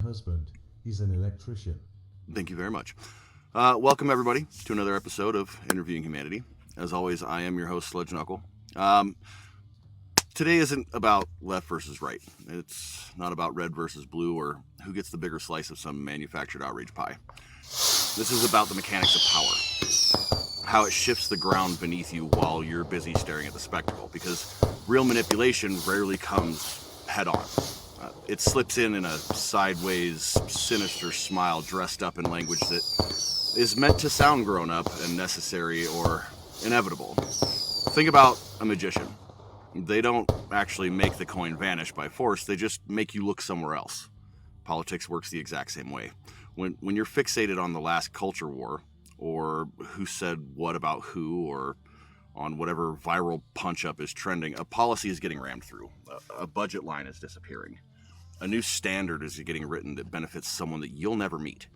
husband. He's an electrician. Thank you very much. Welcome, everybody, to another episode of Interviewing Humanity. As always, I am your host, Sludge Knuckle. Today isn't about left versus right. It's not about red versus blue or who gets the bigger slice of some manufactured outrage pie. This is about the mechanics of power, how it shifts the ground beneath you while you're busy staring at the spectacle, because real manipulation rarely comes head on. It slips in a sideways, sinister smile dressed up in language that is meant to sound grown up and necessary or inevitable. Think about a magician. They don't actually make the coin vanish by force, they just make you look somewhere else. Politics works the exact same way. When you're fixated on the last culture war, or who said what about who, or on whatever viral punch-up is trending, a policy is getting rammed through. A budget line is disappearing. A new standard is getting written that benefits someone that you'll never meet.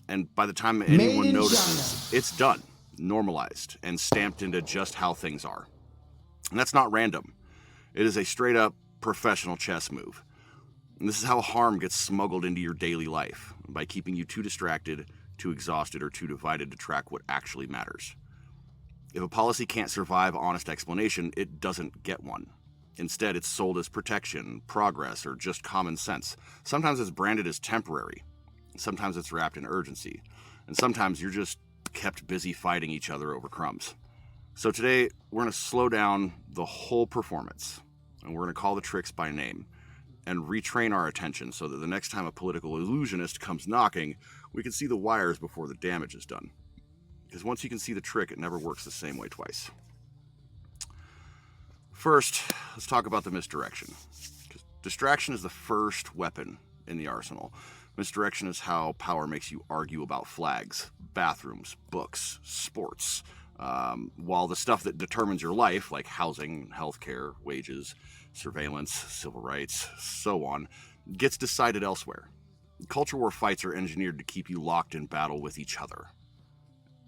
And by the time anyone notices, it's done, normalized, and stamped into just how things are. And that's not random. It is a straight-up professional chess move. And this is how harm gets smuggled into your daily life, by keeping you too distracted, too exhausted, or too divided to track what actually matters. If a policy can't survive honest explanation, it doesn't get one. Instead, it's sold as protection, progress, or just common sense. Sometimes it's branded as temporary. Sometimes it's wrapped in urgency. And sometimes you're just kept busy fighting each other over crumbs. So today, we're going to slow down the whole performance, and we're going to call the tricks by name, and retrain our attention so that the next time a political illusionist comes knocking, we can see the wires before the damage is done. Because once you can see the trick, it never works the same way twice. First, let's talk about the misdirection. Distraction is the first weapon in the arsenal. Misdirection is how power makes you argue about flags, bathrooms, books, sports, while the stuff that determines your life, like housing, healthcare, wages, surveillance, civil rights, so on, gets decided elsewhere. Culture war fights are engineered to keep you locked in battle with each other.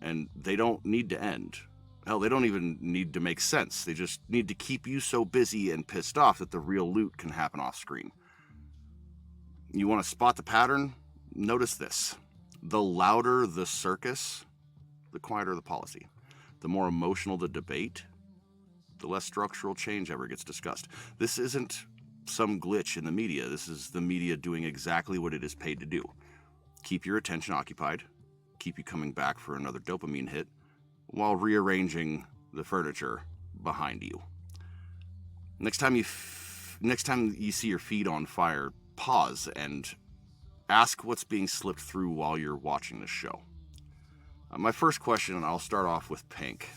And they don't need to end. Hell, they don't even need to make sense. They just need to keep you so busy and pissed off that the real loot can happen off screen. You want to spot the pattern? Notice this. The louder the circus, the quieter the policy. The more emotional the debate, the less structural change ever gets discussed. This isn't some glitch in the media. This is the media doing exactly what it is paid to do. Keep your attention occupied, keep you coming back for another dopamine hit, while rearranging the furniture behind you. Next time you see your feed on fire, pause and ask what's being slipped through while you're watching this show. My first question, and I'll start off with Pink.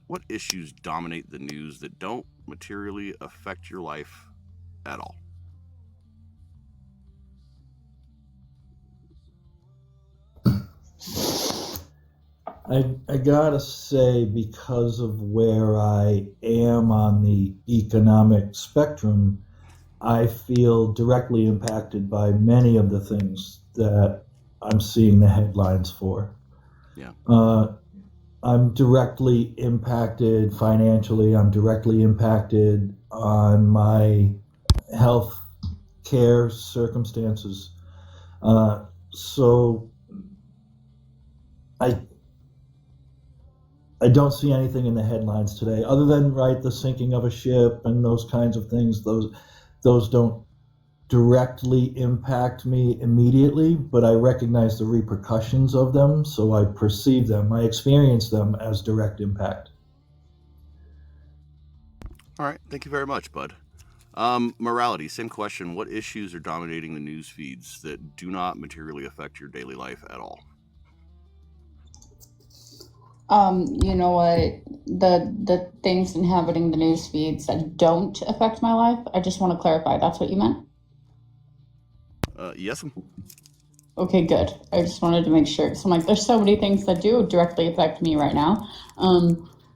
What issues dominate the news that don't materially affect your life at all? I gotta say, because of where I am on the economic spectrum, I feel directly impacted by many of the things that I'm seeing the headlines for. Yeah. I'm directly impacted financially. I'm directly impacted on my health care circumstances. So I don't see anything in the headlines today other than, right, the sinking of a ship and those kinds of things. Those don't directly impact me immediately, but I recognize the repercussions of them, so I perceive them, I experience them as direct impact. All right, thank you very much, bud. Morality, same question. What issues are dominating the news feeds that do not materially affect your daily life at all? You know what? The things inhabiting the news feeds that don't affect my life, I just want to clarify, that's what you meant? Yes. Okay, good. I just wanted to make sure. So I'm like, there's so many things that do directly affect me right now.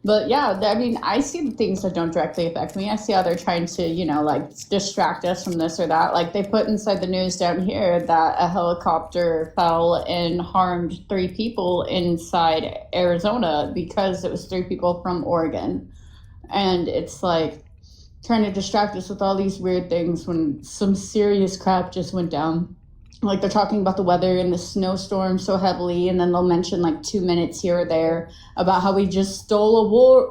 But yeah, I mean, I see the things that don't directly affect me. I see how they're trying to, like, distract us from this or that. Like, they put inside the news down here that a helicopter fell and harmed 3 people inside Arizona because it was 3 people from Oregon. And it's like trying to distract us with all these weird things when some serious crap just went down. like they're talking about the weather and the snowstorm so heavily, and then they'll mention like 2 minutes here or there about how we just stole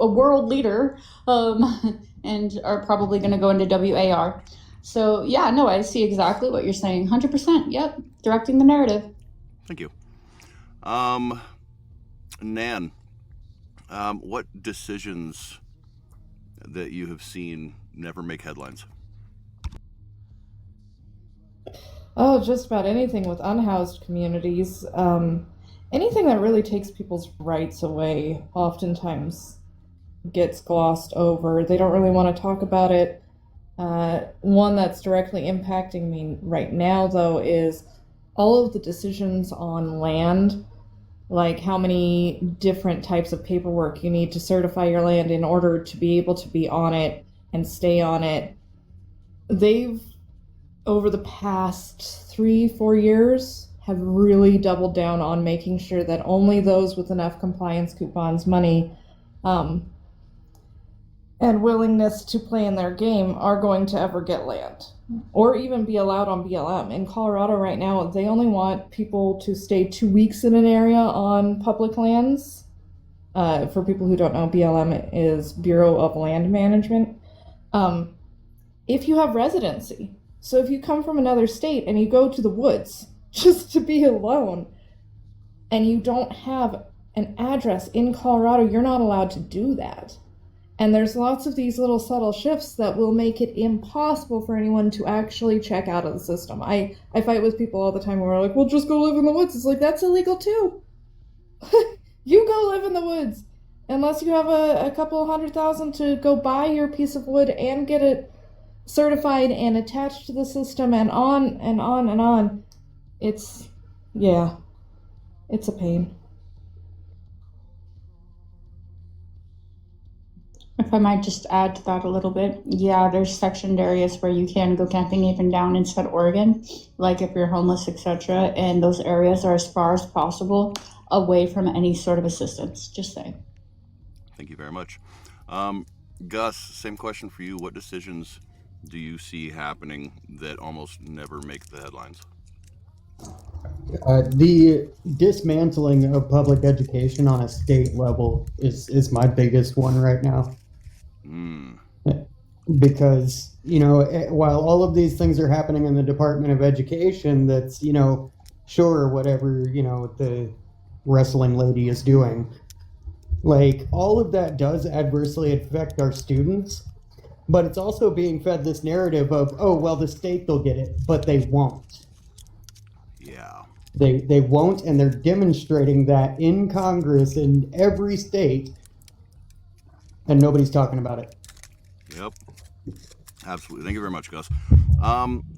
a world leader, and are probably going to go into WAR. So yeah, no, I see exactly what you're saying. 100%. Yep, directing the narrative. Thank you. Nan, what decisions that you have seen never make headlines? Oh, just about anything with unhoused communities. Anything that really takes people's rights away oftentimes gets glossed over. They don't really want to talk about it. One that's directly impacting me right now, though, is all of the decisions on land, like how many different types of paperwork you need to certify your land in order to be able to be on it and stay on it. They've, over the past 3-4 years, have really doubled down on making sure that only those with enough compliance coupons money and willingness to play in their game are going to ever get land or even be allowed on BLM. In Colorado right now, they only want people to stay 2 weeks in an area on public lands. For people who don't know, BLM is Bureau of Land Management. If you have residency. So if you come from another state and you go to the woods just to be alone and you don't have an address in Colorado, you're not allowed to do that. And there's lots of these little subtle shifts that will make it impossible for anyone to actually check out of the system. I fight with people all the time who are like, well, just go live in the woods. It's like, that's illegal too. You go live in the woods. Unless you have a couple $100,000 to go buy your piece of wood and get it certified and attached to the system and on and on and on. It's a pain. If I might just add to that a little bit, yeah, there's sectioned areas where you can go camping even down inside Oregon, like if you're homeless, etc. And those areas are as far as possible away from any sort of assistance. Just saying. Thank you very much. Gus, same question for you. What decisions do you see happening that almost never make the headlines? The dismantling of public education on a state level is my biggest one right now. Because, while all of these things are happening in the Department of Education, that's, sure, whatever, the wrestling lady is doing. Like, all of that does adversely affect our students, but it's also being fed this narrative of, oh, well, the state, they'll get it, but they won't. Yeah. They won't, and they're demonstrating that in Congress in every state, and nobody's talking about it. Yep. Absolutely. Thank you very much, Gus.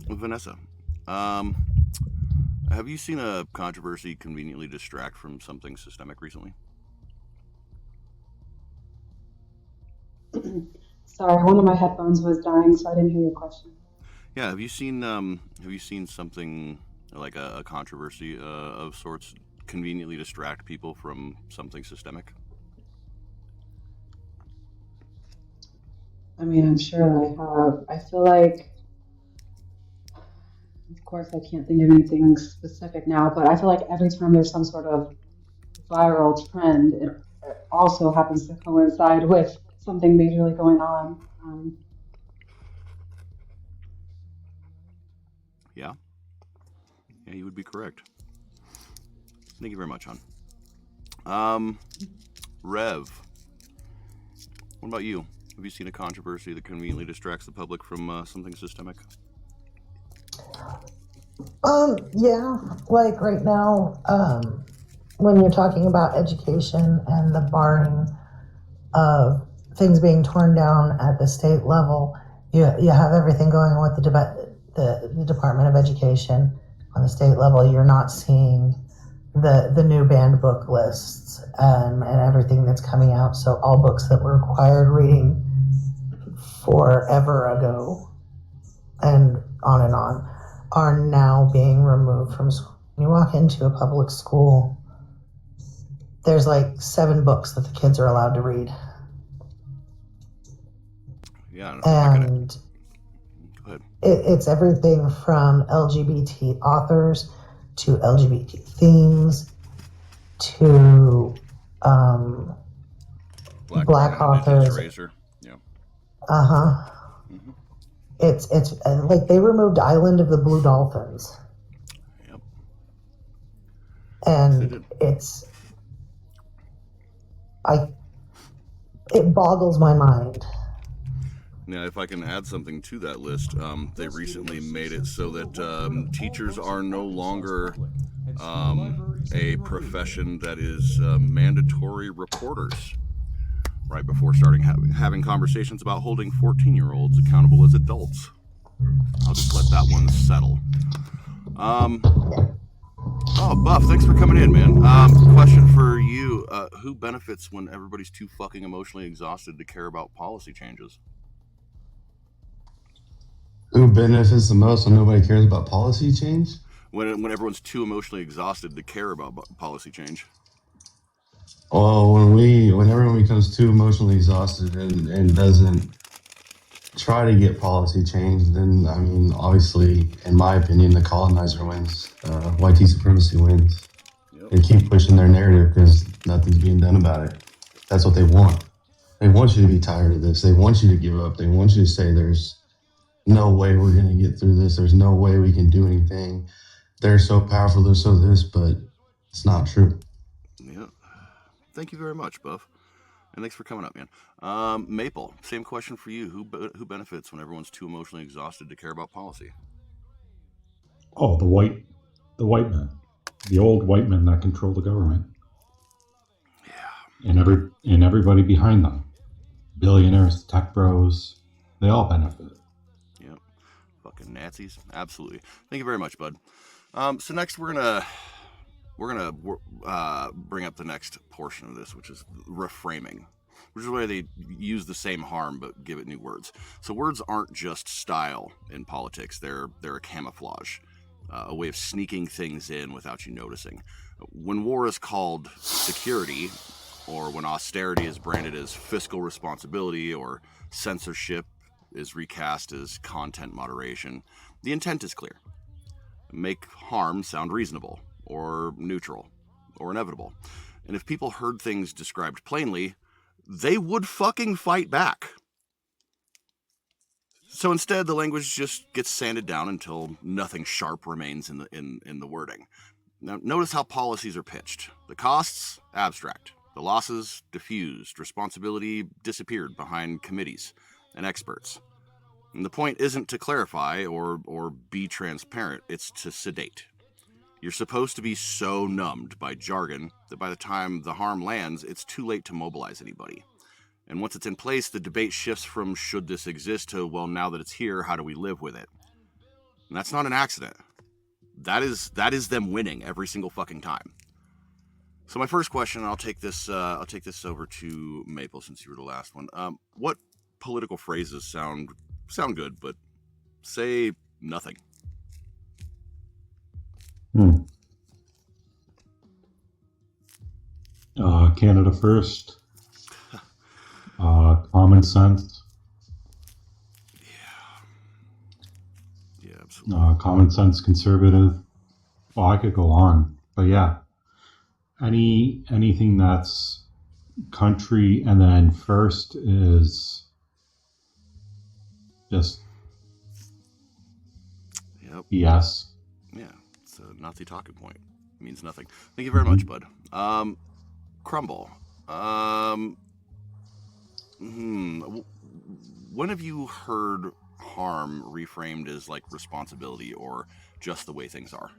Vanessa, have you seen a controversy conveniently distract from something systemic recently? Sorry, one of my headphones was dying, so I didn't hear your question. Yeah. Have you seen something like a controversy of sorts conveniently distract people from something systemic? I mean, I'm sure that I have. I feel like, of course, I can't think of anything specific now, but I feel like every time there's some sort of viral trend, it also happens to coincide with something majorly going on. Yeah. Yeah, you would be correct. Thank you very much, hon. Rev, what about you? Have you seen a controversy that conveniently distracts the public from something systemic? Yeah, like right now, when you're talking about education and the barring of things being torn down at the state level, you have everything going on with the Department of Education on the state level. You're not seeing the new banned book lists and everything that's coming out. So all books that were required reading forever ago and on are now being removed from school. When you walk into a public school, there's like 7 books that the kids are allowed to read. Yeah. And go ahead. it's everything from LGBT authors to LGBT themes to black authors. Eraser. Yeah. Uh-huh. Mhm. It's like they removed Island of the Blue Dolphins. Yep. And it boggles my mind. Now, if I can add something to that list, they recently made it so that teachers are no longer a profession that is mandatory reporters. Right before starting having conversations about holding 14-year-olds accountable as adults. I'll just let that one settle. Oh, Buff, thanks for coming in, man. Question for you. Who benefits when everybody's too fucking emotionally exhausted to care about policy changes? Who benefits the most when nobody cares about policy change? When everyone's too emotionally exhausted to care about policy change. Well, when everyone becomes too emotionally exhausted and doesn't try to get policy changed, then, I mean, obviously, in my opinion, the colonizer wins. White supremacy wins. Yep. They keep pushing their narrative because nothing's being done about it. That's what they want. They want you to be tired of this. They want you to give up. They want you to say there's no way we're going to get through this. There's no way we can do anything. They're so powerful, they're so this, but it's not true. Yeah. Thank you very much, Buff. And thanks for coming up, man. Maple, same question for you. Who benefits when everyone's too emotionally exhausted to care about policy? Oh, the white men, the old white men that control the government. Yeah. And everybody behind them, billionaires, tech bros, they all benefit. Yep. Fucking Nazis. Absolutely. Thank you very much, bud. So next we're gonna bring up the next portion of this, which is reframing, which is where they use the same harm but give it new words. So words aren't just style in politics; they're a camouflage, a way of sneaking things in without you noticing. When war is called security, or when austerity is branded as fiscal responsibility, or censorship is recast as content moderation, the intent is clear. Make harm sound reasonable, or neutral, or inevitable. And if people heard things described plainly, they would fucking fight back. So instead, the language just gets sanded down until nothing sharp remains in the wording. Now, notice how policies are pitched. The costs, abstract. The losses, diffused. Responsibility disappeared behind committees and experts. And the point isn't to clarify or be transparent, it's to sedate. You're supposed to be so numbed by jargon that by the time the harm lands, it's too late to mobilize anybody. And once it's in place, the debate shifts from should this exist to, well, now that it's here, how do we live with it? And that's not an accident. That is them winning every single fucking time. So my first question, I'll take this over to Maple since you were the last one. What political phrases sound good, but say nothing? Canada first. Common sense. Yeah, absolutely. Common sense conservative. Well, I could go on, but yeah. Anything that's country and then first is just yes. Yeah, it's a Nazi talking point. It means nothing. Thank you very much, bud. Crumble. When have you heard harm reframed as like responsibility or just the way things are?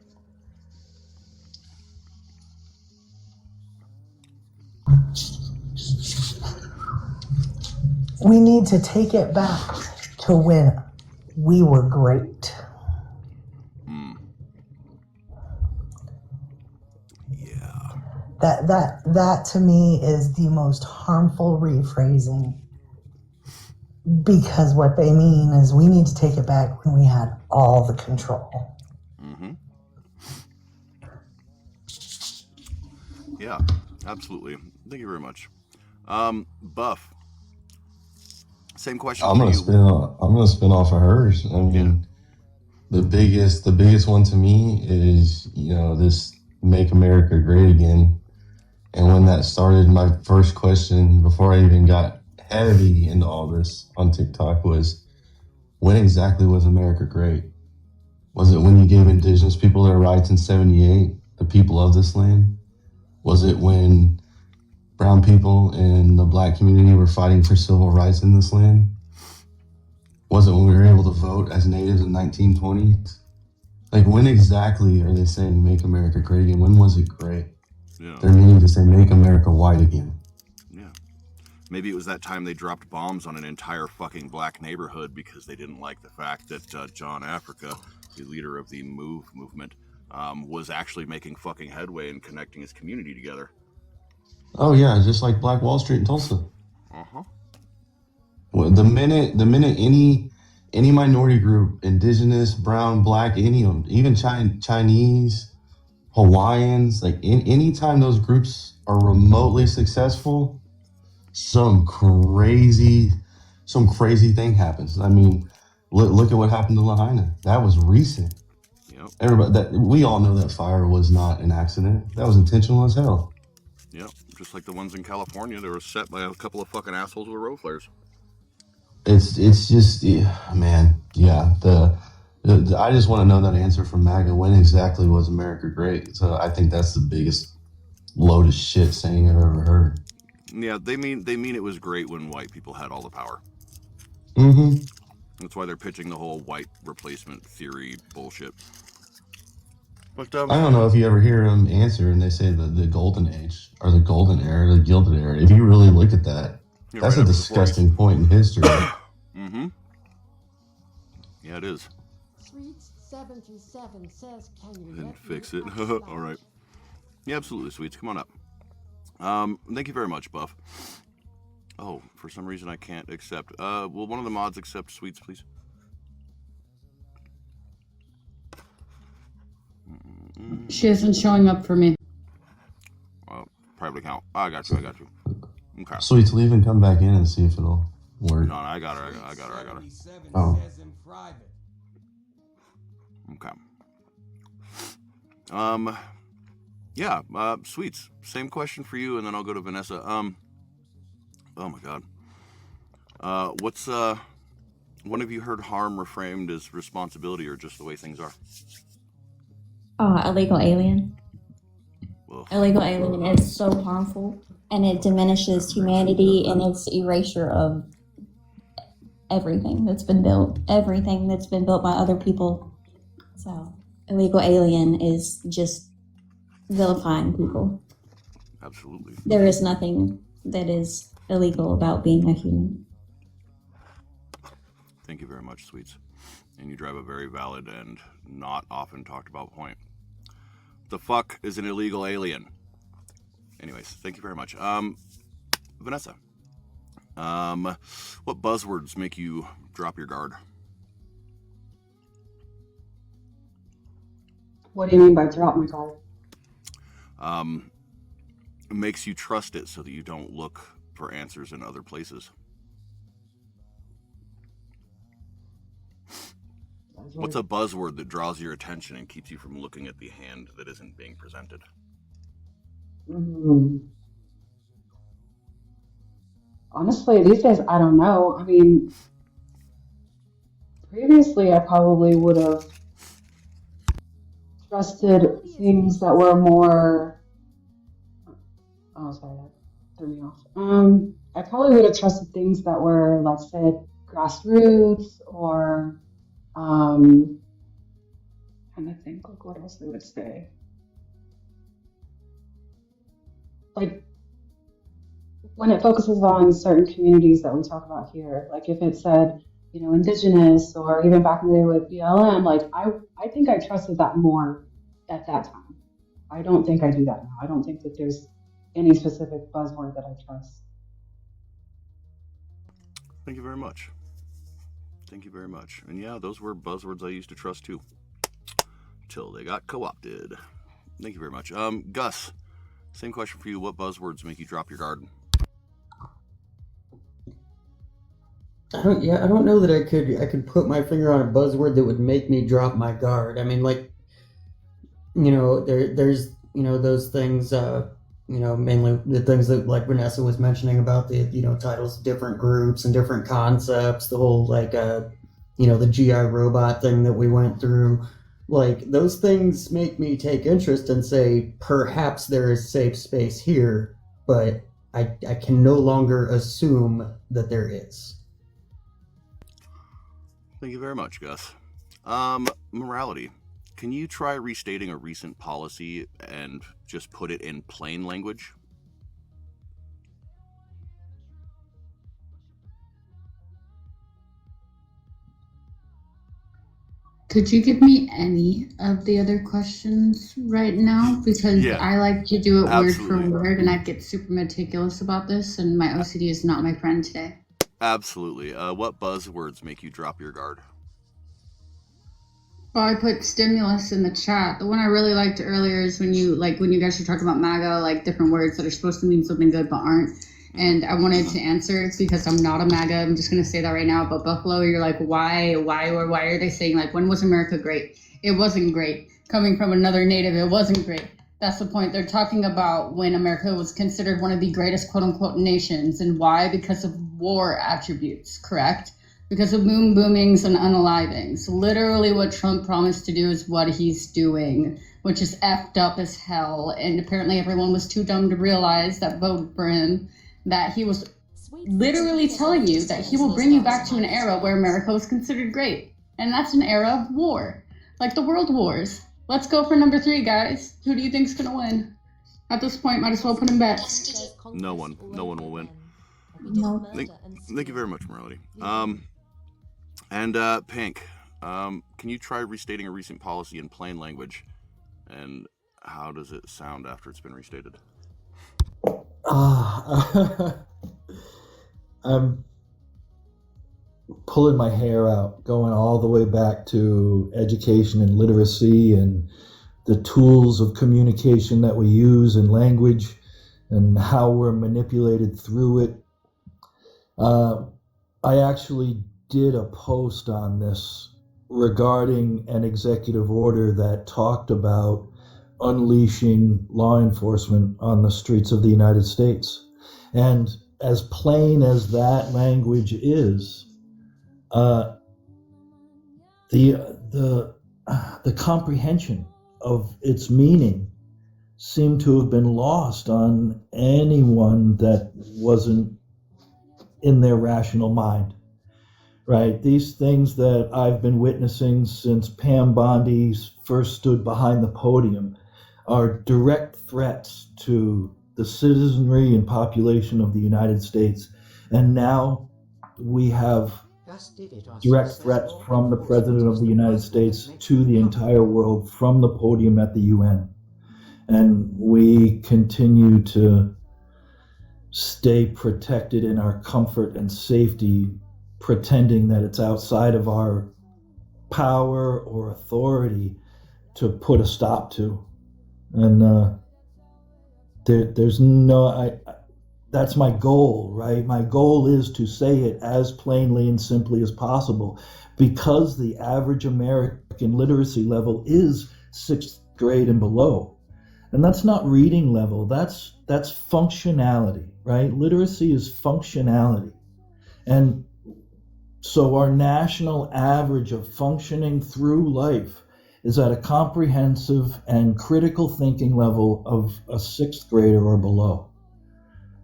We need to take it back to when we were great. Yeah. That to me is the most harmful rephrasing, because what they mean is we need to take it back when we had all the control. Yeah, absolutely. Thank you very much. Buff. Same question. I'm gonna spin off of hers. I mean, the biggest one to me is, this Make America Great Again. And when that started, my first question before I even got heavy into all this on TikTok was, when exactly was America great? Was it when you gave indigenous people their rights in 78, the people of this land? Was it when brown people in the black community were fighting for civil rights in this land? Was it when we were able to vote as natives in 1920s? Like, when exactly are they saying make America great again? When was it great? Yeah. They're meaning to say make America white again. Yeah. Maybe it was that time they dropped bombs on an entire fucking black neighborhood because they didn't like the fact that John Africa, the leader of the movement, was actually making fucking headway and connecting his community together. Oh yeah, just like Black Wall Street in Tulsa. Uh-huh. Well, the minute any minority group, indigenous, brown, black, any of them, even Chinese, Hawaiians, like anytime those groups are remotely successful, some crazy thing happens. I mean, look at what happened to Lahaina. That was recent. Yep. We all know that fire was not an accident. That was intentional as hell. Yep. Just like the ones in California, they were set by a couple of fucking assholes with road flares. It's just, man, yeah. I just want to know that answer from MAGA. When exactly was America great? So I think that's the biggest load of shit saying I've ever heard. Yeah, they mean it was great when white people had all the power. Mm-hmm. That's why they're pitching the whole white replacement theory bullshit. But I don't know if you ever hear them answer and they say the golden age or the golden era, the gilded era. If you really look at that, that's right a disgusting point in history. Mm-hmm. Yeah, it is. Sweets 727 says, can you Didn't let fix me it. up All right. Yeah, absolutely, Sweets. Come on up. Thank you very much, Buff. Oh, for some reason I can't accept. Will one of the mods accept Sweets, please? She isn't showing up for me. Private account. I got you. Okay. Sweets, leave and come back in and see if it'll work. No, I got her. Oh. Okay. Yeah, Sweets. Same question for you, and then I'll go to Vanessa. Oh my God. What's when have you heard harm reframed as responsibility or just the way things are? Illegal alien. Ugh. Illegal alien is so harmful, and it diminishes humanity and its erasure of everything that's been built by other people. So, illegal alien is just vilifying people. Absolutely. There is nothing that is illegal about being a human. Thank you very much, Sweets. And you drive a very valid and not often talked about point. The fuck is an illegal alien? Anyways, thank you very much. Vanessa, what buzzwords make you drop your guard? What do you mean by drop my guard? It makes you trust it so that you don't look for answers in other places. What's a buzzword that draws your attention and keeps you from looking at the hand that isn't being presented? Honestly, these days, I don't know. I mean, previously I probably would have trusted things that were more... Oh, sorry, that threw me off. I probably would have trusted things that were, like, say, grassroots or... trying to think, like, what else they would say. Like, when it focuses on certain communities that we talk about here, like if it said, you know, indigenous or even back in the day with BLM, like I think I trusted that more at that time. I don't think I do that now. I don't think that there's any specific buzzword that I trust. Thank you very much. Thank you very much. And yeah, those were buzzwords I used to trust too, till they got co-opted. Thank you very much. Gus, same question for you. What buzzwords make you drop your guard? I don't know that I could put my finger on a buzzword that would make me drop my guard. I mean, like, there's those things, mainly the things that like Vanessa was mentioning about the titles of different groups and different concepts, the whole like the GI robot thing that we went through. Like, those things make me take interest and say perhaps there is safe space here, but I can no longer assume that there is. Thank you very much, Gus. Morality. Can you try restating a recent policy and just put it in plain language? Could you give me any of the other questions right now? Because Yeah, I like to do it word for absolutely. word, and I get super meticulous about this, and my OCD is not my friend today. Absolutely. What buzzwords make you drop your guard? Well, I put stimulus in the chat. The one I really liked earlier is when you guys were talking about MAGA, like different words that are supposed to mean something good but aren't. And I wanted to answer because I'm not a MAGA. I'm just gonna say that right now. But Buffalo, you're like, why are they saying like, when was America great? It wasn't great. Coming from another native, it wasn't great. That's the point. They're talking about when America was considered one of the greatest quote unquote nations, and why? Because of war attributes, correct? Because of moon boomings and unalivings. Literally what Trump promised to do is what he's doing, which is effed up as hell. And apparently everyone was too dumb to realize that voted for him, that he was literally telling you that he will bring you back to an era where America was considered great. And that's an era of war, like the world wars. Let's go for number 3, guys. Who do you think's gonna win? At this point, might as well put him bets. No one will win. No. Thank you very much, Morality. And Pink, can you try restating a recent policy in plain language? And how does it sound after it's been restated? I'm pulling my hair out, going all the way back to education and literacy and the tools of communication that we use in language and how we're manipulated through it. I actually did a post on this regarding an executive order that talked about unleashing law enforcement on the streets of the United States. And as plain as that language is, the comprehension of its meaning seemed to have been lost on anyone that wasn't in their rational mind. Right, these things that I've been witnessing since Pam Bondi first stood behind the podium are direct threats to the citizenry and population of the United States. And now we have direct threats from the President of the United States to the entire world from the podium at the UN. And we continue to stay protected in our comfort and safety, pretending that it's outside of our power or authority to put a stop to. And there's no, that's my goal, right? My goal is to say it as plainly and simply as possible, because the average American literacy level is 6th grade and below. And that's not reading level, that's functionality, right? Literacy is functionality. And so our national average of functioning through life is at a comprehensive and critical thinking level of a 6th grader or below.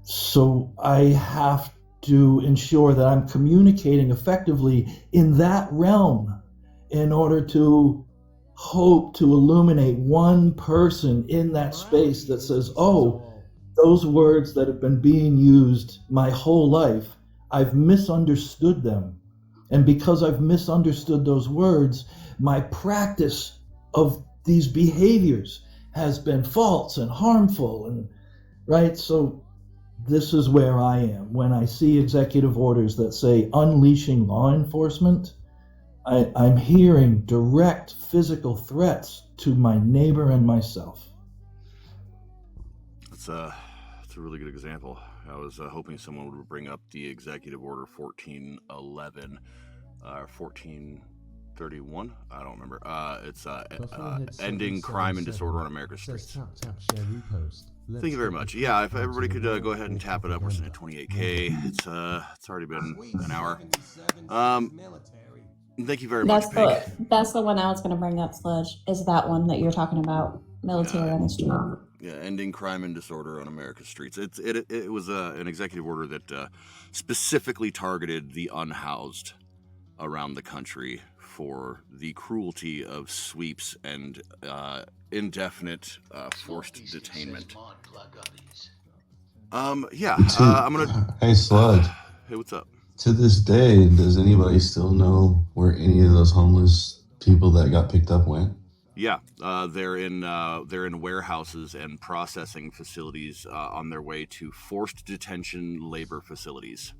So I have to ensure that I'm communicating effectively in that realm in order to hope to illuminate one person in that space that says, oh, those words that have been being used my whole life, I've misunderstood them. And because I've misunderstood those words, my practice of these behaviors has been false and harmful, and right? So this is where I am. When I see executive orders that say unleashing law enforcement, I'm hearing direct physical threats to my neighbor and myself. It's a a really good example. I was hoping someone would bring up the Executive Order 1411, 1431. I don't remember. It's ending crime and disorder on America's streets. Thank you very much. Yeah, if everybody could go ahead and tap it up, we're sitting at 28K. It's already been an hour. Thank you very much, Peg. That's the one I was going to bring up, Sludge, is that one that you're talking about, military on the street. Yeah, ending crime and disorder on America's streets. It was an executive order that specifically targeted the unhoused around the country for the cruelty of sweeps and indefinite forced detainment. I'm gonna. Hey, Sludge. Hey, what's up? To this day, does anybody still know where any of those homeless people that got picked up went? Yeah, they're in warehouses and processing facilities on their way to forced detention labor facilities.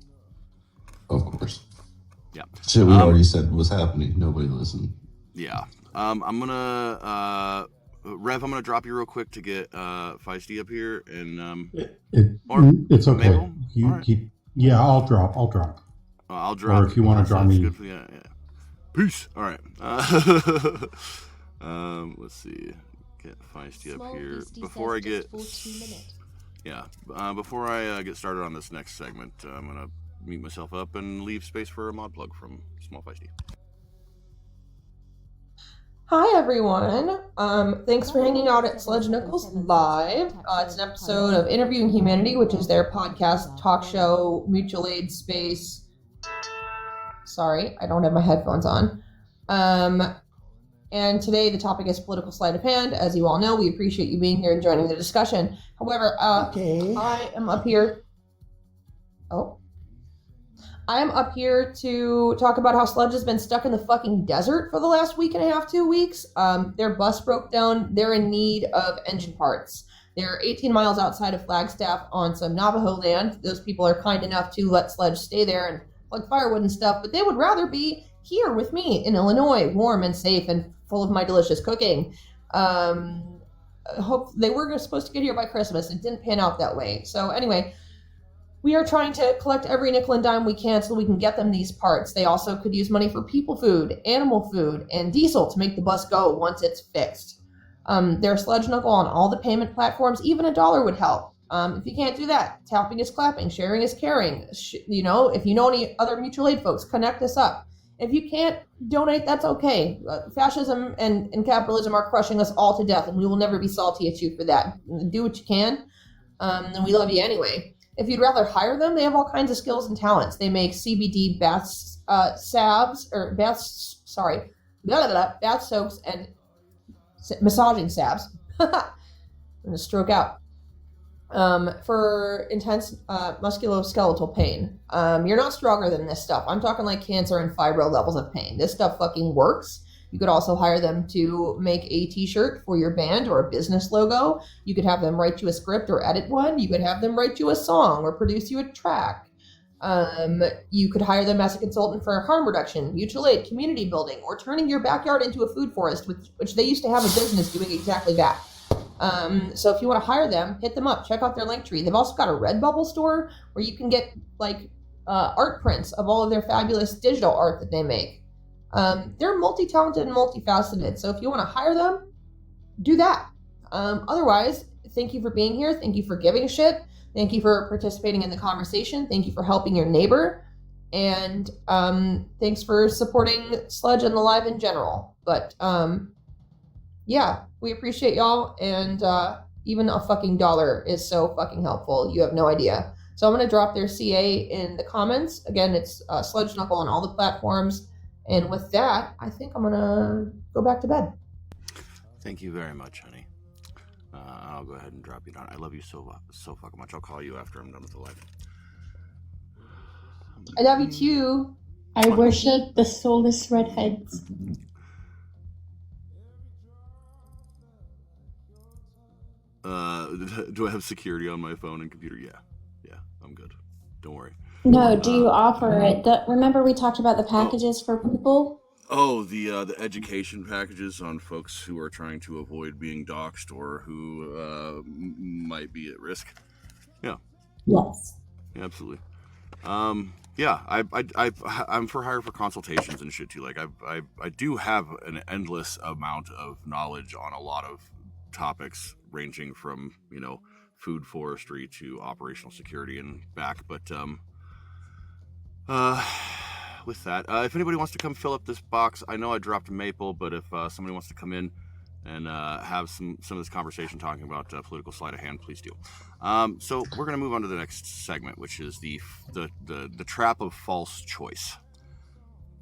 Of course. Yeah. Shit we already said was happening. Nobody listened. Yeah. I'm gonna Rev, I'm gonna drop you real quick to get Feisty up here, and it's okay. Mabel? You All right. keep. Yeah, I'll drop. I'll drop. Or if you want to drop me. Good for, yeah. Peace. All right. Let's see. Get Feisty up here before I get. Yeah. Before I get started on this next segment, I'm gonna mute myself up and leave space for a mod plug from Small Feisty. Hi everyone. Thanks for hanging out at Sludge Knuckles Live. It's an episode of Interviewing Humanity, which is their podcast, talk show, mutual aid space. Sorry, I don't have my headphones on. And today the topic is political sleight of hand. As you all know, we appreciate you being here and joining the discussion. However, I am up here. I am up here to talk about how Sludge has been stuck in the fucking desert for the last week and a half, 2 weeks. Their bus broke down. They're in need of engine parts. They're 18 miles outside of Flagstaff on some Navajo land. Those people are kind enough to let Sludge stay there and plug firewood and stuff, but they would rather be here with me in Illinois, warm and safe and full of my delicious cooking. Hope they were supposed to get here by Christmas. It didn't pan out that way. So anyway, we are trying to collect every nickel and dime we can so we can get them these parts. They also could use money for people food, animal food, and diesel to make the bus go once it's fixed. They're Sludge Knuckle on all the payment platforms. Even $1 would help. If you can't do that, tapping is clapping, sharing is caring. If you know any other mutual aid folks, connect us up. If you can't donate, that's okay. Fascism and capitalism are crushing us all to death, and we will never be salty at you for that. Do what you can, and we love you anyway. If you'd rather hire them, they have all kinds of skills and talents. They make CBD bath soaks and massaging salves. I'm gonna stroke out. For intense musculoskeletal pain. You're not stronger than this stuff. I'm talking like cancer and fibro levels of pain. This stuff fucking works. You could also hire them to make a t-shirt for your band or a business logo. You could have them write you a script or edit one. You could have them write you a song or produce you a track. You could hire them as a consultant for harm reduction, mutual aid, community building, or turning your backyard into a food forest, which they used to have a business doing exactly that. So if you want to hire them, hit them up. Check out their link tree. They've also got a Redbubble store where you can get art prints of all of their fabulous digital art that they make. They're multi-talented and multifaceted. So if you want to hire them, do that. Otherwise, thank you for being here. Thank you for giving a shit. Thank you for participating in the conversation. Thank you for helping your neighbor. And thanks for supporting Sludge and the Live in general. But yeah, we appreciate y'all. And even a fucking $1 is so fucking helpful. You have no idea. So I'm going to drop their CA in the comments. Again, it's Sludge Knuckle on all the platforms. And with that, I think I'm going to go back to bed. Thank you very much, honey. I'll go ahead and drop you down. I love you so fucking much. I'll call you after I'm done with the live. I love you too. I worship the soulless redheads. Do I have security on my phone and computer? Yeah, I'm good. Don't worry. No, do you offer it? Remember we talked about the packages for people? Oh, the education packages on folks who are trying to avoid being doxxed or who might be at risk. Yeah. Yes. Yeah, absolutely. Yeah, I'm for hire for consultations and shit too. Like I do have an endless amount of knowledge on a lot of topics, ranging from food forestry to operational security and back. But with that, if anybody wants to come fill up this box, I know I dropped a maple, but if somebody wants to come in and have some of this conversation talking about political sleight of hand, please do. So we're going to move on to the next segment, which is the trap of false choice.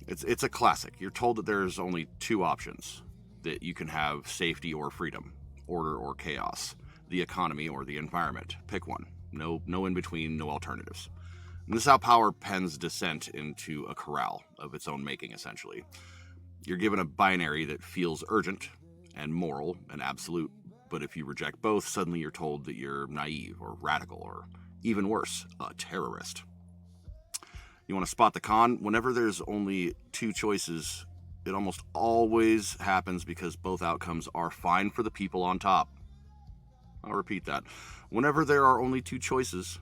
It's a classic. You're told that there's only two options, that you can have: safety or freedom, order or chaos, the economy or the environment. Pick one. No in between, no alternatives. And this is how power pens descent into a corral of its own making, essentially. You're given a binary that feels urgent and moral and absolute, but if you reject both, suddenly you're told that you're naive or radical or, even worse, a terrorist. You want to spot the con? Whenever there's only two choices, it almost always happens because both outcomes are fine for the people on top. I'll repeat that. Whenever there are only two choices,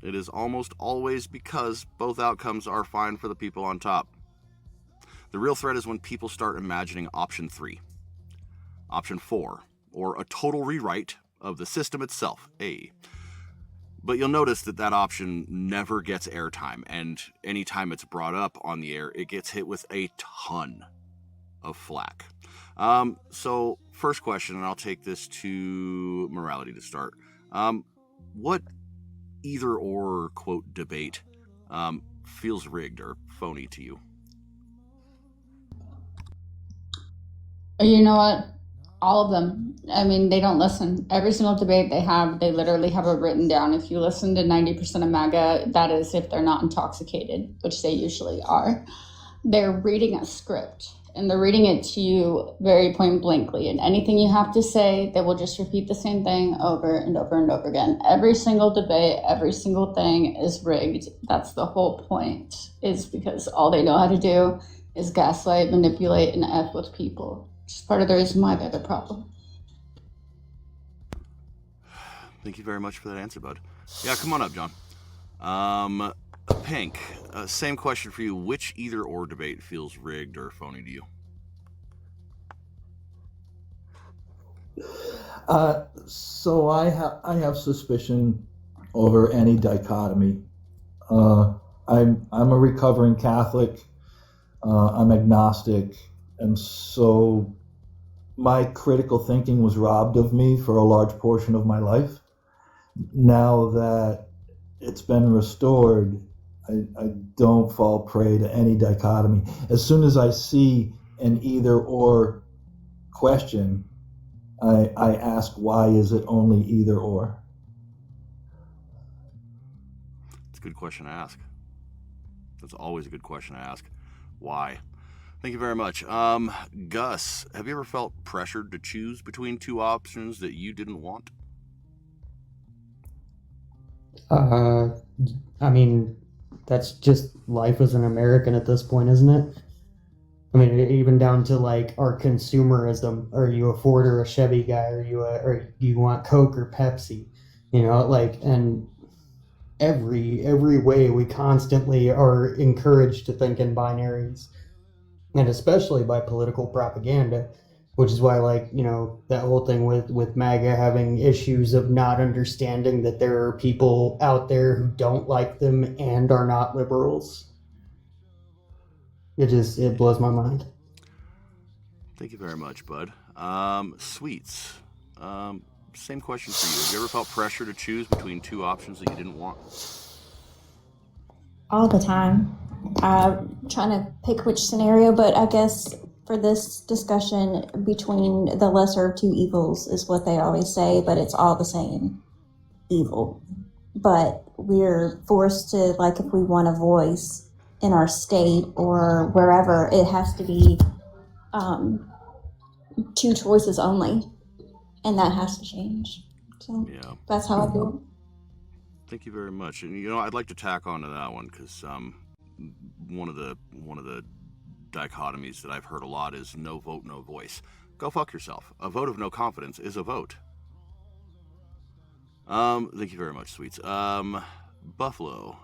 it is almost always because both outcomes are fine for the people on top. The real threat is when people start imagining option 3, option 4, or a total rewrite of the system itself, But you'll notice that option never gets airtime, and anytime it's brought up on the air, it gets hit with a ton of flack. So first question, and I'll take this to morality to start. What either or quote debate feels rigged or phony to you? You know what? All of them. I mean, they don't listen. Every single debate they have, they literally have it written down. If you listen to 90% of MAGA, that is if they're not intoxicated, which they usually are. They're reading a script, and they're reading it to you very point blankly. And anything you have to say, they will just repeat the same thing over and over and over again. Every single debate, every single thing is rigged. That's the whole point, is because all they know how to do is gaslight, manipulate, and F with people. It's part of the reason why they're the problem. Thank you very much for that answer, bud. Yeah, come on up, John. Pink, same question for you. Which either or debate feels rigged or phony to you? So I have suspicion over any dichotomy. I'm a recovering Catholic. I'm agnostic, and so my critical thinking was robbed of me for a large portion of my life. Now that it's been restored, I don't fall prey to any dichotomy. As soon as I see an either or question, I ask, why is it only either or? It's a good question to ask. That's always a good question to ask. Why? Thank you very much. Gus, have you ever felt pressured to choose between two options that you didn't want? I mean, that's just life as an American at this point, isn't it? I mean, even down to like our consumerism. Are you a Ford or a Chevy guy? Or you want Coke or Pepsi? You know, like, and every way we constantly are encouraged to think in binaries, and especially by political propaganda, which is why, like, you know, that whole thing with MAGA having issues of not understanding that there are people out there who don't like them and are not liberals. It blows my mind. Thank you very much, bud. Sweets. Same question for you. Have you ever felt pressure to choose between two options that you didn't want? All the time. Trying to pick which scenario, but I guess for this discussion, between the lesser of two evils is what they always say, but it's all the same evil. But we're forced to, like, if we want a voice in our state or wherever, it has to be two choices only, and that has to change. So yeah, that's how I feel. Thank you very much. And you know, I'd like to tack on to that one because one of the dichotomies that I've heard a lot is no vote, no voice. Go fuck yourself. A vote of no confidence is a vote. Thank you very much, Sweets. Buffalo,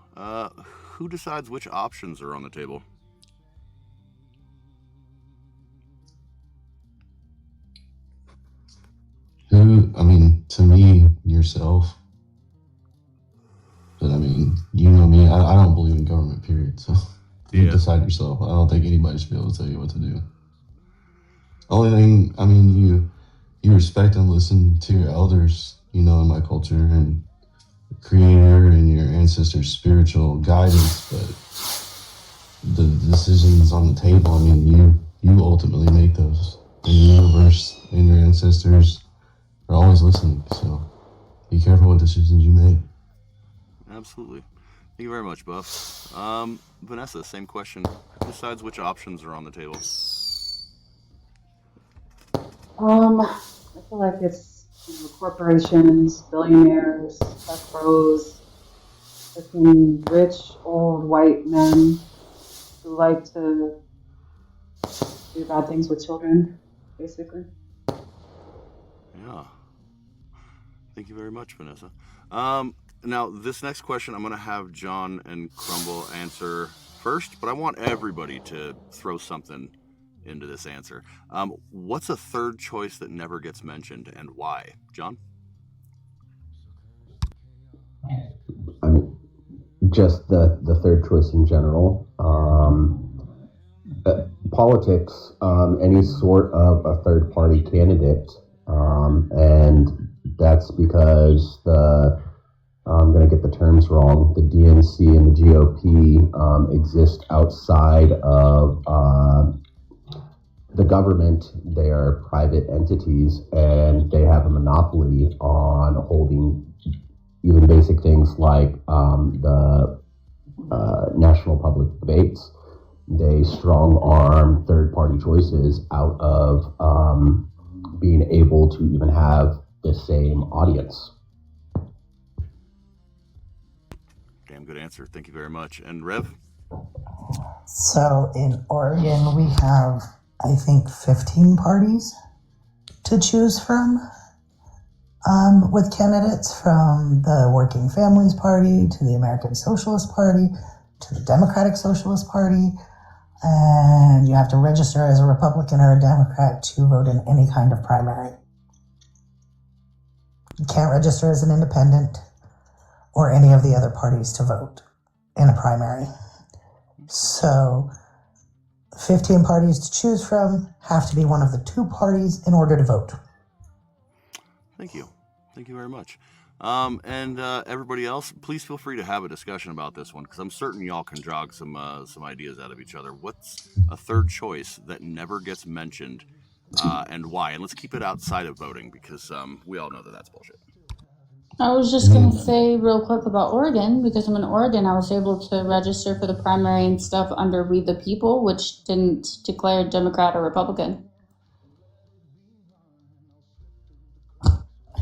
who decides which options are on the table? Who? I mean, to me, yourself. But I mean, you know me. I don't believe in government. Period. So you decide yourself. I don't think anybody should be able to tell you what to do. Only thing, I mean, you respect and listen to your elders. You know, in my culture and Creator and your ancestors' spiritual guidance, but the decisions on the table. I mean, you ultimately make those. And the universe and your ancestors are always listening. So be careful what decisions you make. Absolutely. Thank you very much, Buff. Vanessa, same question. Who decides which options are on the table? I feel like it's corporations, billionaires, tech bros, freaking rich old white men who like to do bad things with children, basically. Yeah. Thank you very much, Vanessa. Now, this next question, I'm going to have John and Crumble answer first, but I want everybody to throw something into this answer. What's a third choice that never gets mentioned, and why? John? I mean, just the third choice in general. Politics, any sort of a third party candidate, and that's because I'm going to get the terms wrong. The DNC and the GOP exist outside of the government. They are private entities, and they have a monopoly on holding even basic things like the national public debates. They strong arm third party choices out of being able to even have the same audience. Damn good answer. Thank you very much. And Rev? So in Oregon, we have, I think, 15 parties to choose from, with candidates from the Working Families Party to the American Socialist Party to the Democratic Socialist Party. And you have to register as a Republican or a Democrat to vote in any kind of primary. You can't register as an independent or any of the other parties to vote in a primary. So 15 parties to choose from, have to be one of the two parties in order to vote. Thank you. Thank you very much. And everybody else, please feel free to have a discussion about this one, because I'm certain y'all can jog some ideas out of each other. What's a third choice that never gets mentioned, and why? And let's keep it outside of voting, because we all know that that's bullshit. I was just going to say real quick about Oregon, because I'm in Oregon, I was able to register for the primary and stuff under We the People, which didn't declare Democrat or Republican.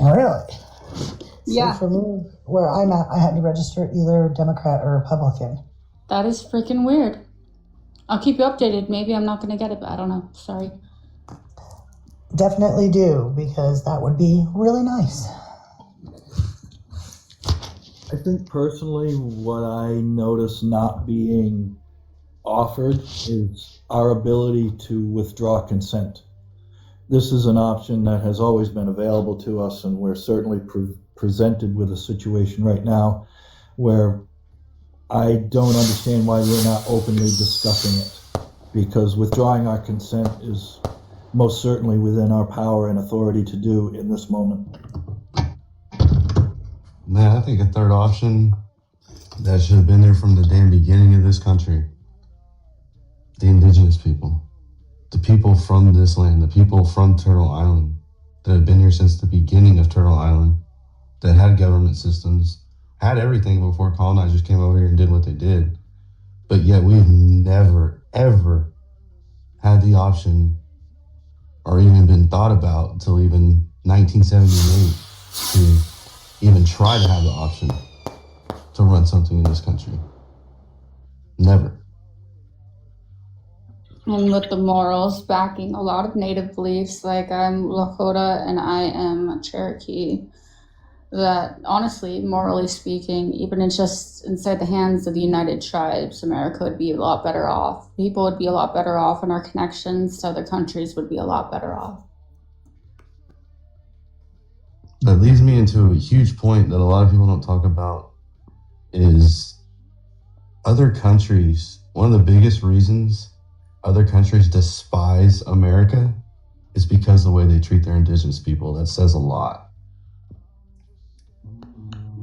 Really? Yeah. So for me, where I'm at, I had to register either Democrat or Republican. That is freaking weird. I'll keep you updated. Maybe I'm not going to get it, but I don't know. Sorry. Definitely do, because that would be really nice. I think personally what I notice not being offered is our ability to withdraw consent. This is an option that has always been available to us, and we're certainly presented with a situation right now where I don't understand why we're not openly discussing it, because withdrawing our consent is most certainly within our power and authority to do in this moment. Man, I think a third option that should have been there from the damn beginning of this country. The indigenous people. The people from this land, the people from Turtle Island that have been here since the beginning of Turtle Island, that had government systems, had everything before colonizers came over here and did what they did. But yet we've never, ever had the option or even been thought about until even 1978 to even try to have the option to run something in this country. Never. And with the morals backing a lot of native beliefs, like I'm Lakota and I am Cherokee. that honestly, morally speaking, even in just inside the hands of the United Tribes, America would be a lot better off. People would be a lot better off, and our connections to other countries would be a lot better off. That leads me into a huge point that a lot of people don't talk about is other countries. One of the biggest reasons other countries despise America is because of the way they treat their indigenous people. That says a lot.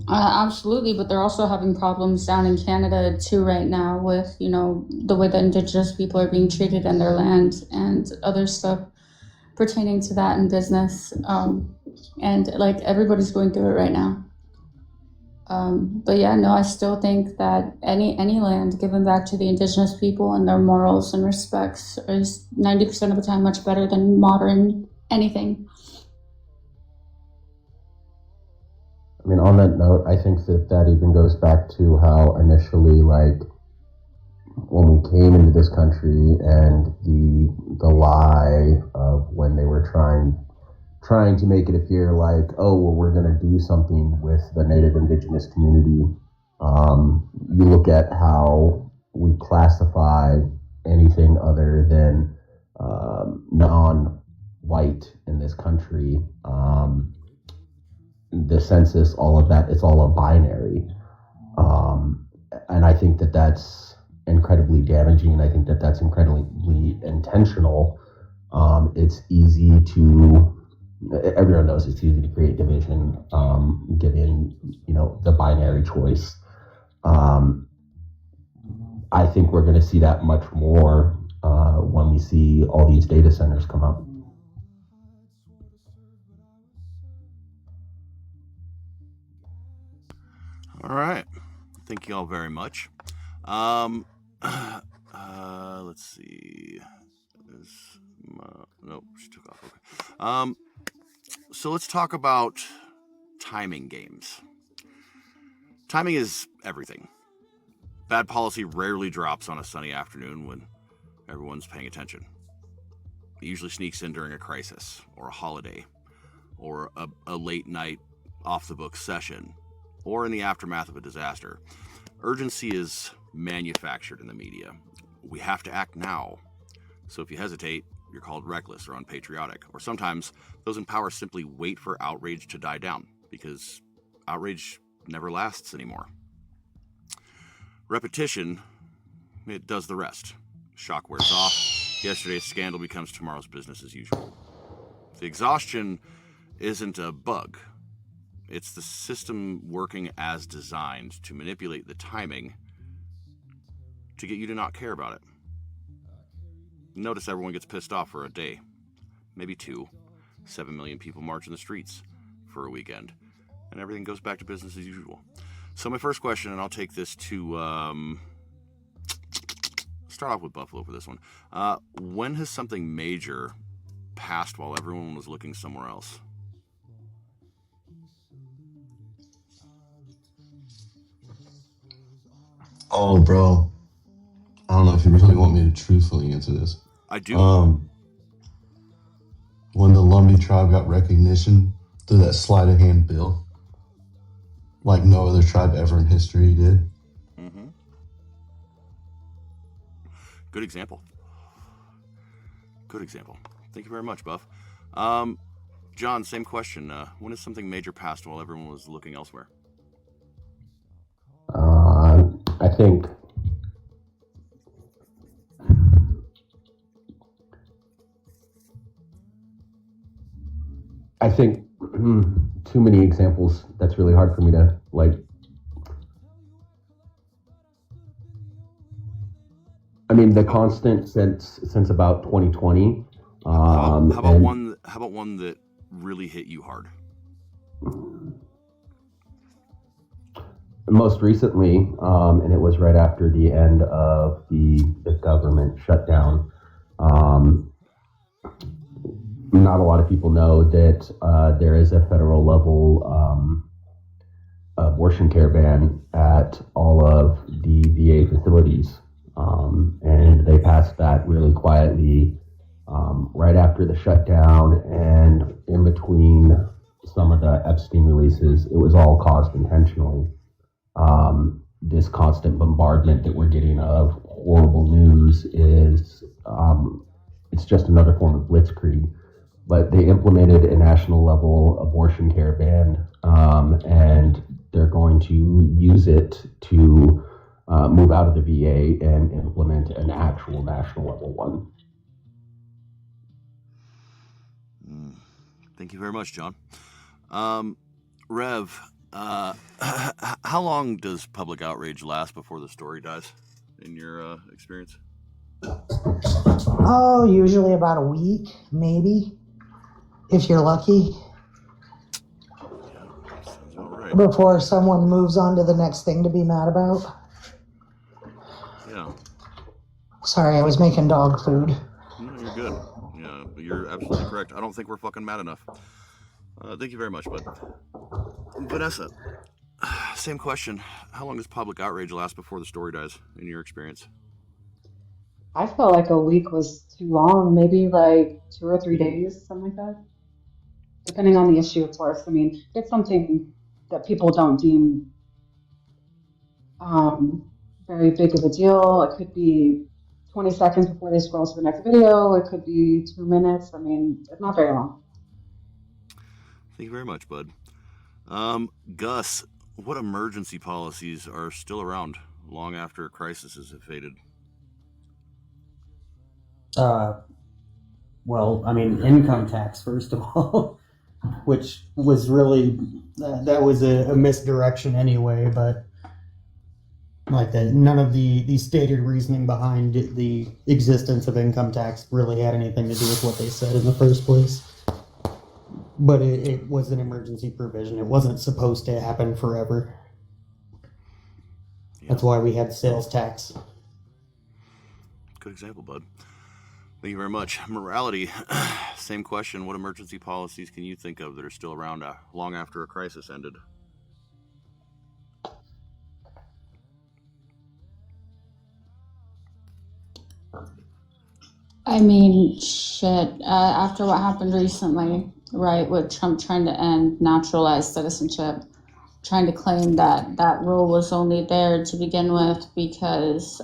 Absolutely, but they're also having problems down in Canada too right now with, you know, the way that Indigenous people are being treated in their land and other stuff pertaining to that in business. And like everybody's going through it right now. But yeah, no, I still think that any land given back to the Indigenous people and their morals and respects is 90% of the time much better than modern anything. I mean, on that note, I think that even goes back to how initially, like, when we came into this country and the lie of when they were trying to make it appear like, oh, well, we're going to do something with the Native Indigenous community. You look at how we classify anything other than non-white in this country. The census, all of that, it's all a binary. And I think that that's incredibly damaging. I think that that's incredibly intentional. It's easy to, everyone knows it's easy to create division, given, you know, the binary choice. I think we're going to see that much more when we see all these data centers come up. All right. Thank you all very much. Let's see. Nope, she took off. Okay. So let's talk about timing games. Timing is everything. Bad policy rarely drops on a sunny afternoon when everyone's paying attention. It usually sneaks in during a crisis or a holiday or a late night off-the-books session, or in the aftermath of a disaster. Urgency is manufactured in the media. We have to act now. So if you hesitate, you're called reckless or unpatriotic. Or sometimes those in power simply wait for outrage to die down, because outrage never lasts anymore. Repetition, it does the rest. Shock wears off. Yesterday's scandal becomes tomorrow's business as usual. The exhaustion isn't a bug. It's the system working as designed to manipulate the timing to get you to not care about it. Notice everyone gets pissed off for a day, maybe two. 7 million people march in the streets for a weekend, and everything goes back to business as usual. So my first question, and I'll take this to start off with Buffalo for this one. When has something major passed while everyone was looking somewhere else? Oh, bro. I don't know if you really want me to truthfully answer this. I do. When the Lumbee tribe got recognition through that sleight of hand bill, like no other tribe ever in history did. Mm-hmm. Good example. Good example. Thank you very much, Buff. John, same question. When has something major passed while everyone was looking elsewhere? I think too many examples. That's really hard for me to like. I mean, the constant since about 2020. How about one that really hit you hard? Most recently, and it was right after the end of the government shutdown. Not a lot of people know that there is a federal level abortion care ban at all of the VA facilities. And they passed that really quietly right after the shutdown and in between some of the Epstein releases, it was all caused intentionally. This constant bombardment that we're getting of horrible news is it's just another form of blitzkrieg. But they implemented a national level abortion care ban, and they're going to use it to move out of the VA and implement an actual national level one. Thank you very much, John. Rev, how long does public outrage last before the story dies, in your experience? Oh, usually about a week, maybe, if you're lucky. Sounds about right. Before someone moves on to the next thing to be mad about. Yeah. Sorry, I was making dog food. No, you're good. Yeah, but you're absolutely correct. I don't think we're fucking mad enough. Thank you very much, bud. Vanessa, same question. How long does public outrage last before the story dies, in your experience? I felt like a week was too long, maybe like 2 or 3 days, something like that. Depending on the issue, of course. I mean, if it's something that people don't deem very big of a deal. It could be 20 seconds before they scroll to the next video. It could be 2 minutes. I mean, it's not very long. Thank you very much, bud. Gus, what emergency policies are still around long after crises have faded? Well, I mean, income tax, first of all, which was really, that was a misdirection anyway, but like that, none of the stated reasoning behind the existence of income tax really had anything to do with what they said in the first place. But it was an emergency provision. It wasn't supposed to happen forever. Yeah. That's why we had sales tax. Good example, bud. Thank you very much. Morality, same question. What emergency policies can you think of that are still around long after a crisis ended? I mean, shit. After what happened recently, right, with Trump trying to end naturalized citizenship, trying to claim that that rule was only there to begin with because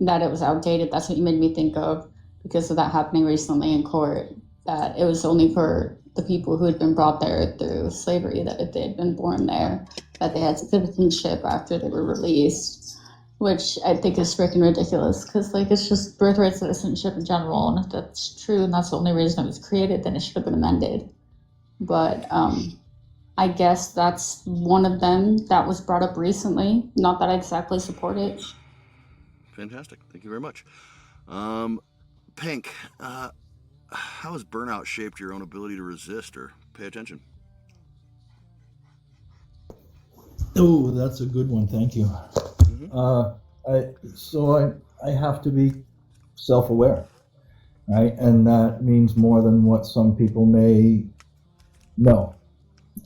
that it was outdated. That's what you made me think of because of that happening recently in court, that it was only for the people who had been brought there through slavery, that if they had been born there, that they had citizenship after they were released, which I think is freaking ridiculous because, like, it's just birthright citizenship in general. And if that's true and that's the only reason it was created, then it should have been amended. But I guess that's one of them that was brought up recently. Not that I exactly support it. Fantastic. Thank you very much. Pink, how has burnout shaped your own ability to resist or pay attention? Oh, that's a good one. Thank you. I have to be self-aware, right? And that means more than what some people may know.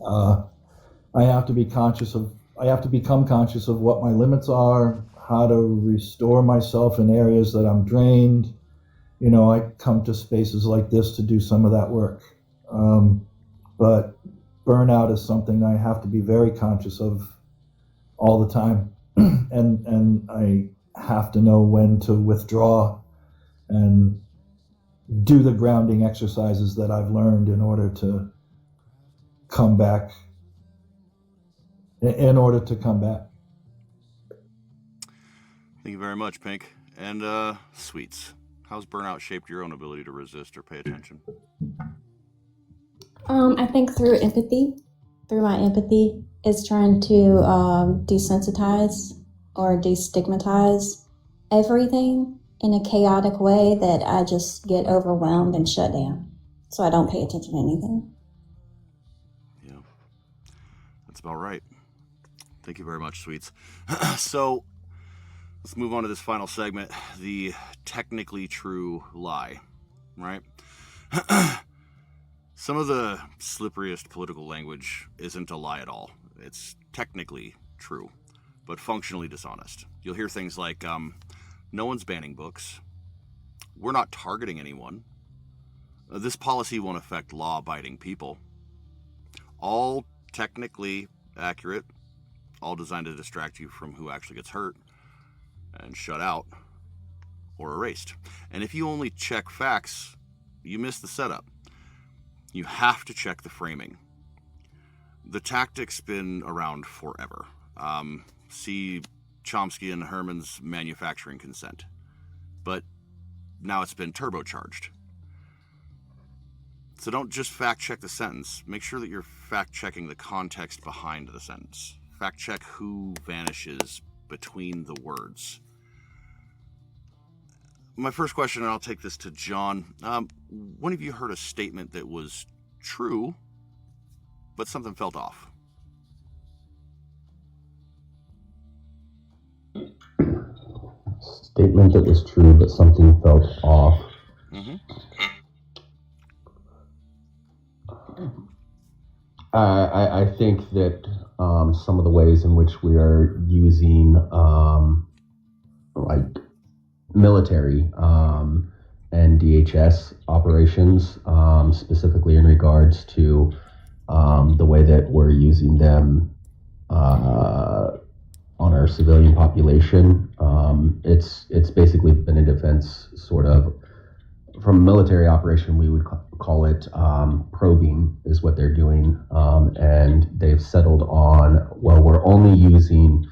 I have to become conscious of what my limits are, how to restore myself in areas that I'm drained. You know, I come to spaces like this to do some of that work. But burnout is something I have to be very conscious of all the time. and I have to know when to withdraw and do the grounding exercises that I've learned in order to come back. Thank Thank you very much, Pink. And Sweets, how's burnout shaped your own ability to resist or pay attention? I think through empathy, through my empathy, is trying to desensitize or destigmatize everything in a chaotic way that I just get overwhelmed and shut down. So I don't pay attention to anything. Yeah, that's about right. Thank you very much, Sweets. So let's move on to this final segment, the technically true lie, right? Some of the slipperiest political language isn't a lie at all. It's technically true, but functionally dishonest. You'll hear things like, no one's banning books. We're not targeting anyone. This policy won't affect law-abiding people. All technically accurate, all designed to distract you from who actually gets hurt and shut out or erased. And if you only check facts, you miss the setup. You have to check the framing. The tactic's been around forever. See Chomsky and Herman's manufacturing consent. But now it's been turbocharged. So don't just fact check the sentence. Make sure that you're fact checking the context behind the sentence. Fact check who vanishes between the words. My first question, and I'll take this to John. When have you heard a statement that was true, but something felt off? Statement that was true, but something felt off. Mm-hmm. I think that some of the ways in which we are using like military and DHS operations, specifically in regards to the way that we're using them on our civilian population, it's basically been a defense sort of. From a military operation, we would call it probing is what they're doing. And they've settled on, well, we're only using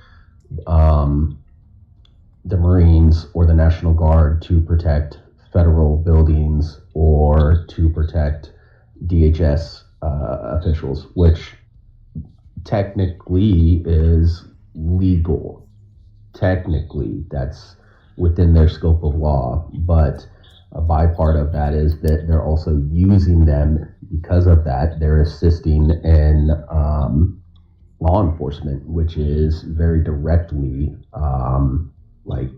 the Marines or the National Guard to protect federal buildings or to protect DHS officials, which technically is legal. Technically, that's within their scope of law, but a bypart of that is that they're also using them because of that. They're assisting in law enforcement, which is very directly like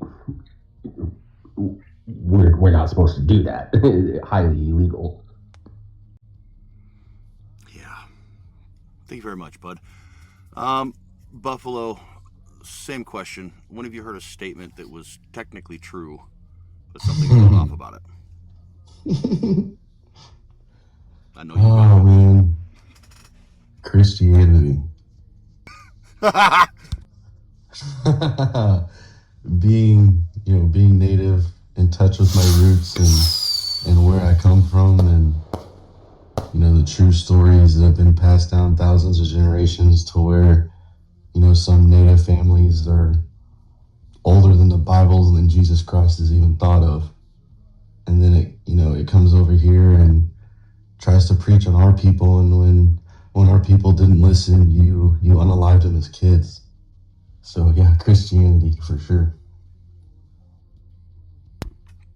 we're not supposed to do that. Highly illegal. Yeah. Thank you very much, bud. Buffalo, same question. When have you heard a statement that was technically true, but something felt off about it? I know you got it. Man, Christianity. being native, in touch with my roots and where I come from, and the true stories that have been passed down thousands of generations, to where some native families are older than the Bible and than Jesus Christ is even thought of. And then it comes over here and tries to preach on our people, and when our people didn't listen, you unalived them as kids. So yeah, Christianity for sure.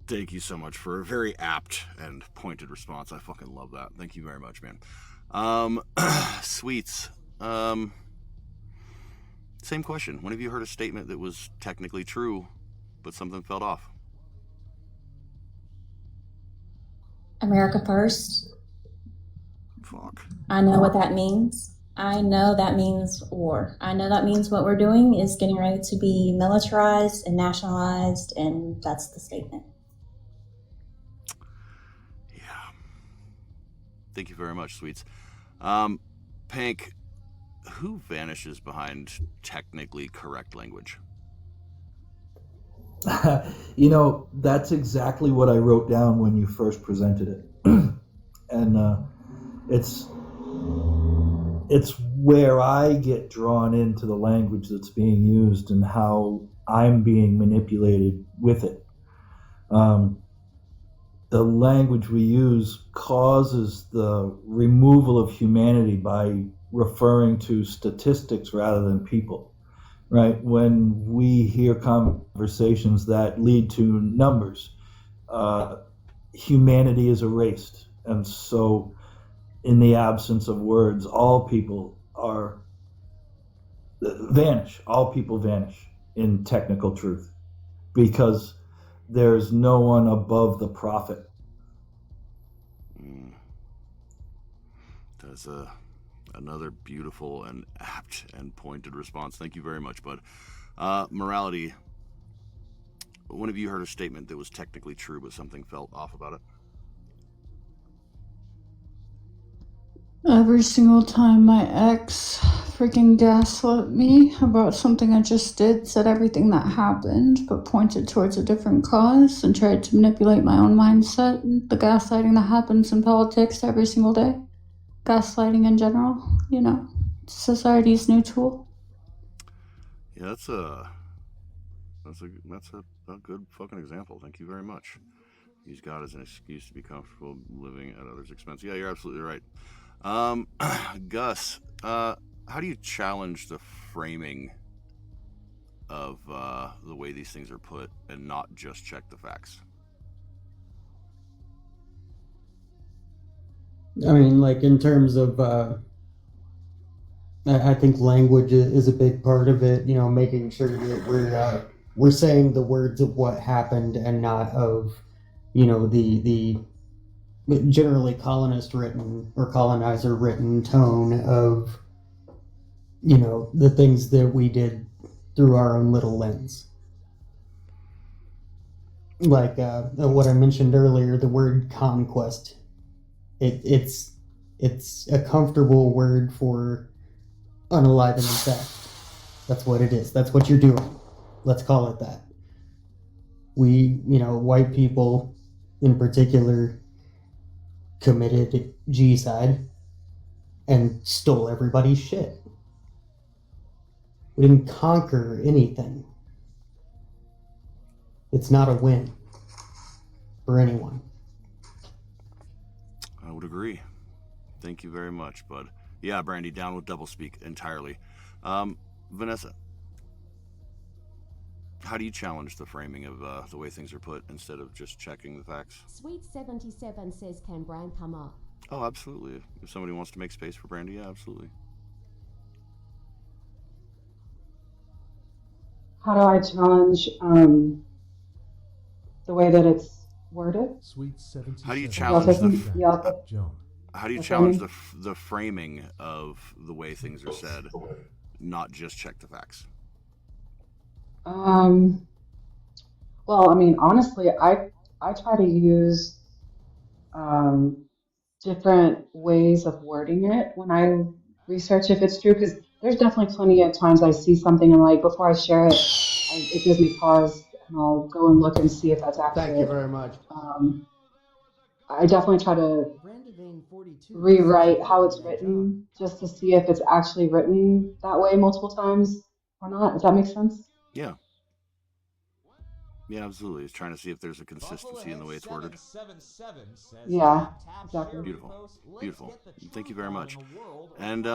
Thank you so much for a very apt and pointed response. I fucking love that. Thank you very much, man. Sweets. Same question. When have you heard a statement that was technically true, but something felt off? America first. Fuck. I know what that means. I know that means war. I know that means what we're doing is getting ready to be militarized and nationalized, and that's the statement. Yeah. Thank you very much, Sweets. Pank, who vanishes behind technically correct language? That's exactly what I wrote down when you first presented it. And it's where I get drawn into the language that's being used and how I'm being manipulated with it. The language we use causes the removal of humanity by referring to statistics rather than people. Right? When we hear conversations that lead to numbers, humanity is erased. And so, in the absence of words, all people vanish. All people vanish in technical truth, because there's no one above the prophet. That's another beautiful and apt and pointed response. Thank you very much, bud. Morality. When have you heard a statement that was technically true, but something felt off about it? Every single time my ex freaking gaslit me about something I just did, said everything that happened, but pointed towards a different cause and tried to manipulate my own mindset. The gaslighting that happens in politics every single day. Gaslighting in general, you know, society's new tool. Yeah, that's a good fucking example. Thank you very much. Use God as an excuse to be comfortable living at others' expense. Yeah, you're absolutely right. Gus, how do you challenge the framing of the way these things are put and not just check the facts? I mean, like in terms of, I think language is a big part of it. You know, making sure that we're saying the words of what happened and not of, you know, the generally colonist written or colonizer written tone of, you know, the things that we did through our own little lens. Like what I mentioned earlier, the word conquest. It's a comfortable word for unalive and infect. That's what it is. That's what you're doing. Let's call it that. We, you know, white people in particular, committed G-side and stole everybody's shit. We didn't conquer anything. It's not a win for anyone. I would agree. Thank you very much, bud. Yeah, Brandy, down with doublespeak entirely. Vanessa, how do you challenge the framing of the way things are put instead of just checking the facts? Sweet 77 says, can Brian come up? Oh, absolutely. If somebody wants to make space for Brandy, yeah, absolutely. How do I challenge the way that it's worded? Sweet 77. How do you challenge John. How do you challenge the framing of the way things are said, not just check the facts? Well, I mean, honestly, I try to use different ways of wording it when I research if it's true, because there's definitely plenty of times I see something and like before I share it, it gives me pause and I'll go and look and see if that's accurate. Thank you very much. I definitely try to rewrite how it's written just to see if it's actually written that way multiple times or not. Does that make sense? Yeah. Yeah, absolutely. It's trying to see if there's a consistency in the way it's worded. Yeah, exactly. Beautiful. Beautiful. Thank you very much. And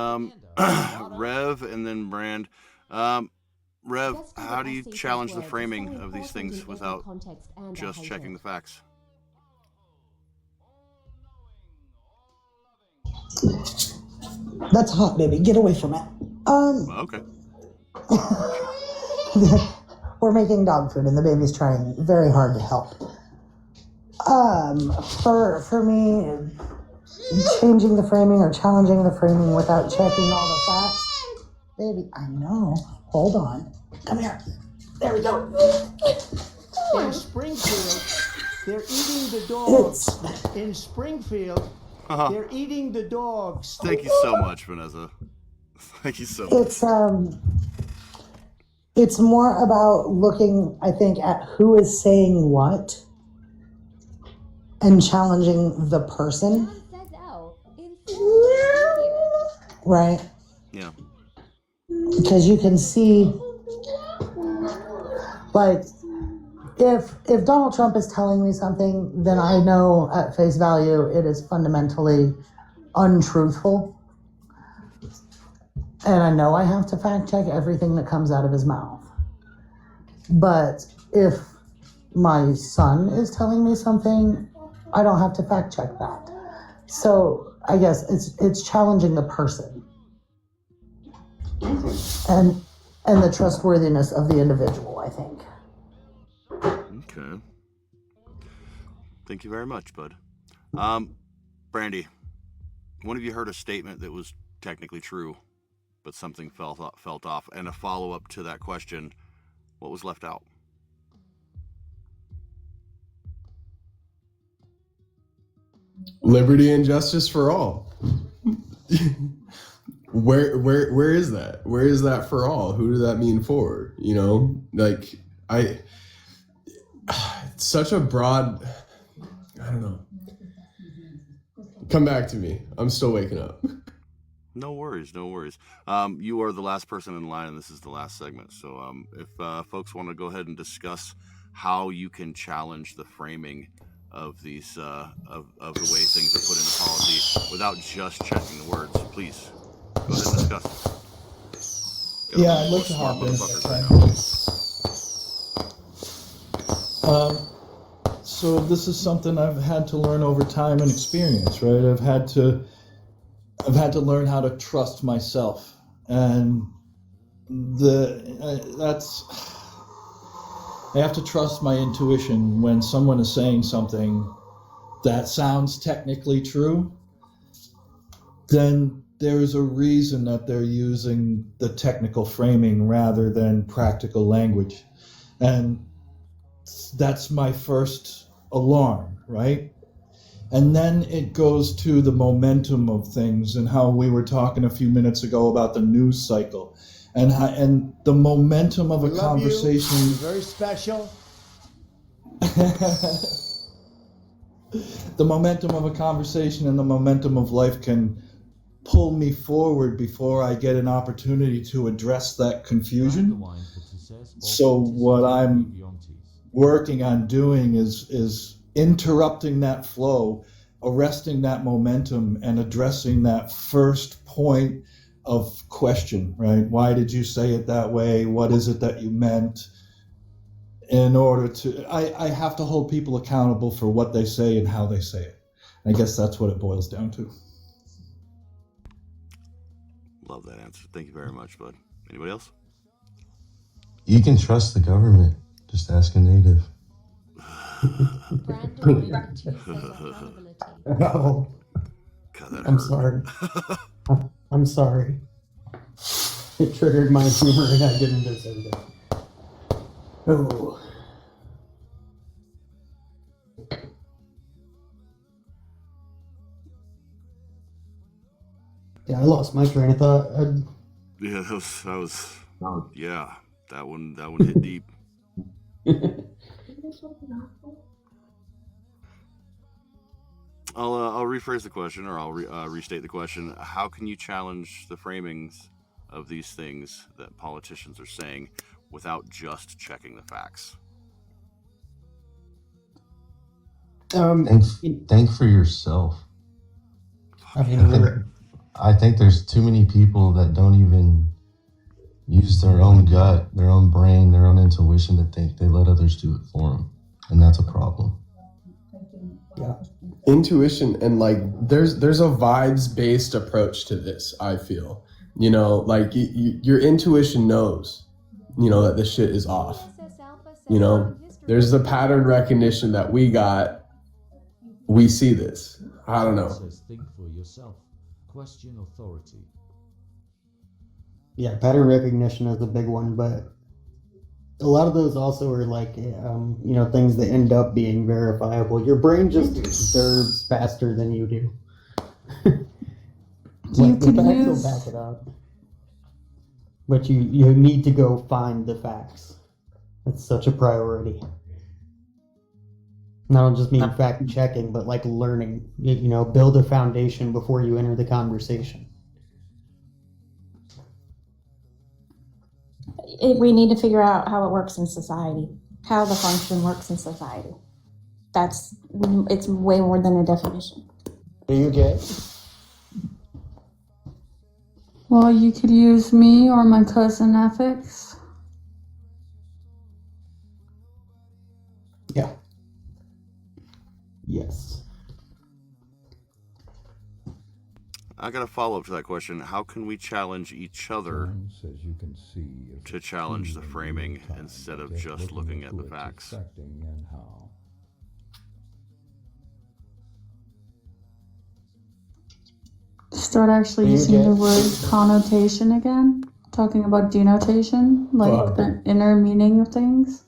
Rev and then Brand. Rev, how do you challenge the framing of these things without just checking the facts? That's hot, baby. Get away from it. Okay. We're making dog food and the baby's trying very hard to help. For me, changing the framing or challenging the framing without checking all the facts. Baby, I know. Hold on. Come here. There we go. In Springfield, they're eating the dogs. In Springfield, they're eating the dogs. Thank you so much, Vanessa. Thank you so much. It's more about looking, I think, at who is saying what and challenging the person. Right? Yeah. Because you can see, like, if Donald Trump is telling me something, then I know at face value it is fundamentally untruthful. And I know I have to fact check everything that comes out of his mouth. But if my son is telling me something, I don't have to fact check that. So I guess it's challenging the person and the trustworthiness of the individual, I think. Okay. Thank you very much, bud. Brandy, when have you heard a statement that was technically true, but something felt off? And a follow-up to that question, what was left out? Liberty and justice for all. Where is that? Where is that for all? Who does that mean for? You know, like it's such a broad, I don't know. Come back to me. I'm still waking up. No worries, no worries. You are the last person in line, and this is the last segment. So if folks want to go ahead and discuss how you can challenge the framing of these of the way things are put into policy without just checking the words, please go ahead and discuss. Yeah, I'd like to hop in. So this is something I've had to learn over time and experience, right? I've had to learn how to trust myself, and I have to trust my intuition when someone is saying something that sounds technically true. Then there's a reason that they're using the technical framing rather than practical language, and that's my first alarm, right? And then it goes to the momentum of things and how we were talking a few minutes ago about the news cycle and the momentum of a conversation. You're very special. The momentum of a conversation and the momentum of life can pull me forward before I get an opportunity to address that confusion. So what I'm working on doing is interrupting that flow, arresting that momentum, and addressing that first point of question, right? Why did you say it that way? What is it that you meant? In order to, I have to hold people accountable for what they say and how they say it. I guess that's what it boils down to. Love that answer. Thank you very much, bud. Anybody else? You can trust the government. Just ask a native. Oh, I'm sorry. I'm sorry. It triggered my humor and I didn't deserve it. Oh. Yeah, I lost my train of thought. Yeah, that was yeah, that one hit deep. I'll rephrase the question, or I'll restate the question. How can you challenge the framings of these things that politicians are saying without just checking the facts? Think for yourself. I mean, I think there's too many people that don't even use their own gut, their own brain, their own intuition to think. They let others do it for them, and that's a problem. Yeah. Intuition and like there's a vibes-based approach to this, I feel. You know, like your intuition knows, you know, that this shit is off. You know, there's the pattern recognition that we got. We see this. I don't know. Think for yourself. Question authority. Yeah, pattern recognition is a big one, but a lot of those also are like, you know, things that end up being verifiable. Your brain just observes faster than you do. You the could facts use- will back it up. But you need to go find the facts. That's such a priority. And I don't just mean fact checking, but like learning. You know, build a foundation before you enter the conversation. We need to figure out how it works in society, how the function works in society. It's way more than a definition. Are you gay? Well, you could use me or my cousin ethics. Yeah. Yes. I got a follow-up to that question. How can we challenge each other As you can see, to challenge the framing instead of just looking at the facts? and how. Start actually using the word connotation again. Talking about denotation, like the inner meaning of things.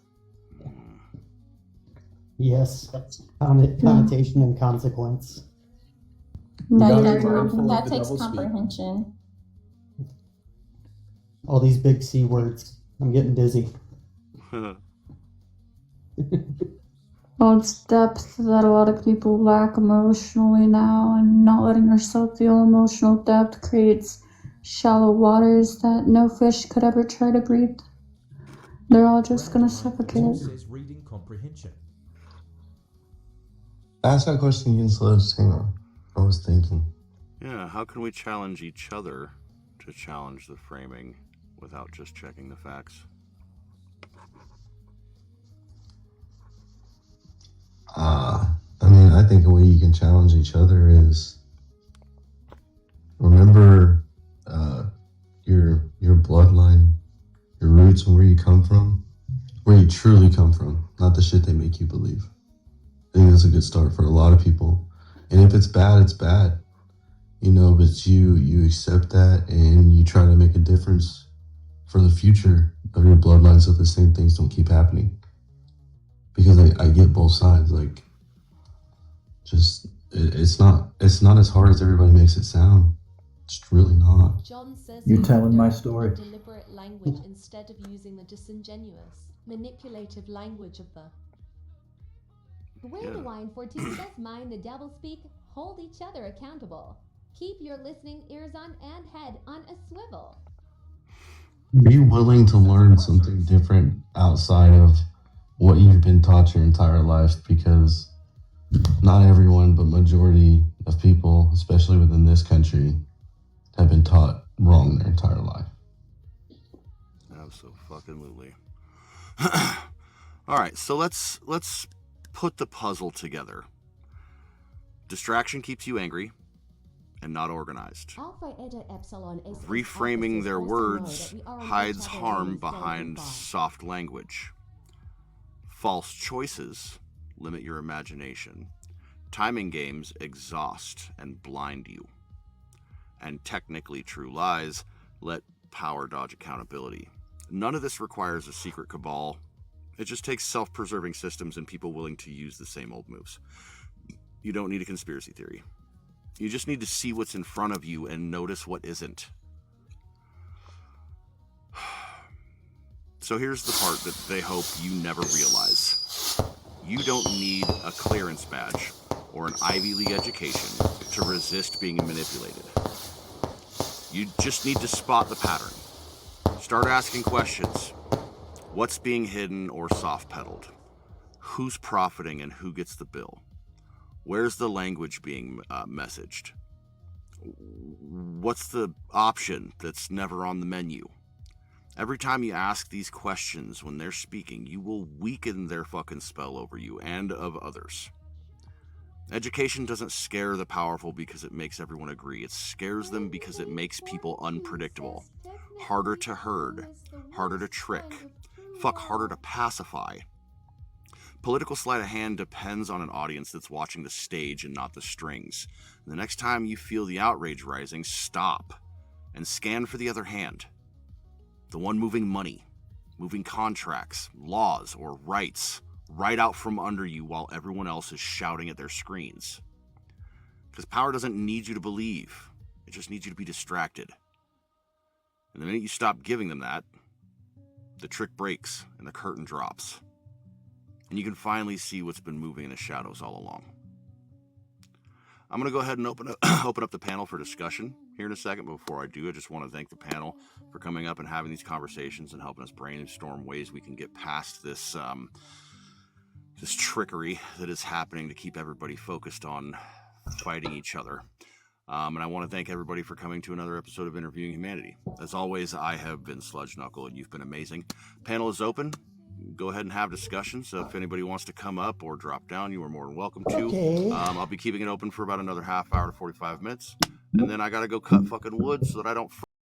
Yes. Connotation and consequence. You No, gotta you be mindful don't. of That the takes doublespeak. comprehension. All these big C words. I'm getting dizzy. Well, it's depth that a lot of people lack emotionally now, and not letting yourself feel emotional depth creates shallow waters that no fish could ever try to breathe. They're all just gonna suffocate. Says reading comprehension. Ask that question again, Sledge. Hang on. I was thinking. Yeah, how can we challenge each other to challenge the framing without just checking the facts? I mean, I think a way you can challenge each other is remember your bloodline, your roots, and where you come from, where you truly come from, not the shit they make you believe. I think that's a good start for a lot of people. And if it's bad, it's bad. You know, but you accept that and you try to make a difference for the future of your bloodline so the same things don't keep happening. Because I get both sides. Like, just it's not as hard as everybody makes it sound. It's really not. John says You he's telling my adopted story. the deliberate language instead of using the disingenuous, manipulative language of the. Way to Wine 14 says mind the devil speak, hold each other accountable. Keep your listening ears on and head on a swivel. Be willing to learn something different outside of what you've been taught your entire life, because not everyone, but majority of people, especially within this country, have been taught wrong their entire life. Absolutely. All right, so let's put the puzzle together. Distraction keeps you angry and not organized. Alpha Eta Epsilon is Reframing their words hides harm behind goodbye. soft language. False choices limit your imagination. Timing games exhaust and blind you. And technically true lies let power dodge accountability. None of this requires a secret cabal. It just takes self-preserving systems and people willing to use the same old moves. You don't need a conspiracy theory. You just need to see what's in front of you and notice what isn't. So here's the part that they hope you never realize. You don't need a clearance badge or an Ivy League education to resist being manipulated. You just need to spot the pattern. Start asking questions. What's being hidden or soft-pedaled? Who's profiting and who gets the bill? Where's the language being messaged? What's the option that's never on the menu? Every time you ask these questions when they're speaking, you will weaken their fucking spell over you and of others. Education doesn't scare the powerful because it makes everyone agree. It scares them because it makes people unpredictable. Harder to herd. Harder to trick. Fuck, harder to pacify. Political sleight of hand depends on an audience that's watching the stage and not the strings. The next time you feel the outrage rising, stop and scan for the other hand. The one moving money, moving contracts, laws, or rights right out from under you while everyone else is shouting at their screens. Because power doesn't need you to believe. It just needs you to be distracted. And the minute you stop giving them that, the trick breaks and the curtain drops. And you can finally see what's been moving in the shadows all along. I'm going to go ahead and open up the panel for discussion here in a second. But before I do, I just want to thank the panel for coming up and having these conversations and helping us brainstorm ways we can get past this this trickery that is happening to keep everybody focused on fighting each other. And I want to thank everybody for coming to another episode of Interviewing Humanity. As always, I have been Sludge Knuckle, and you've been amazing. Panel is open. Go ahead and have discussions. So if anybody wants to come up or drop down, you are more than welcome to. Okay. I'll be keeping it open for about another half hour to 45 minutes. And then I got to go cut fucking wood so that I don't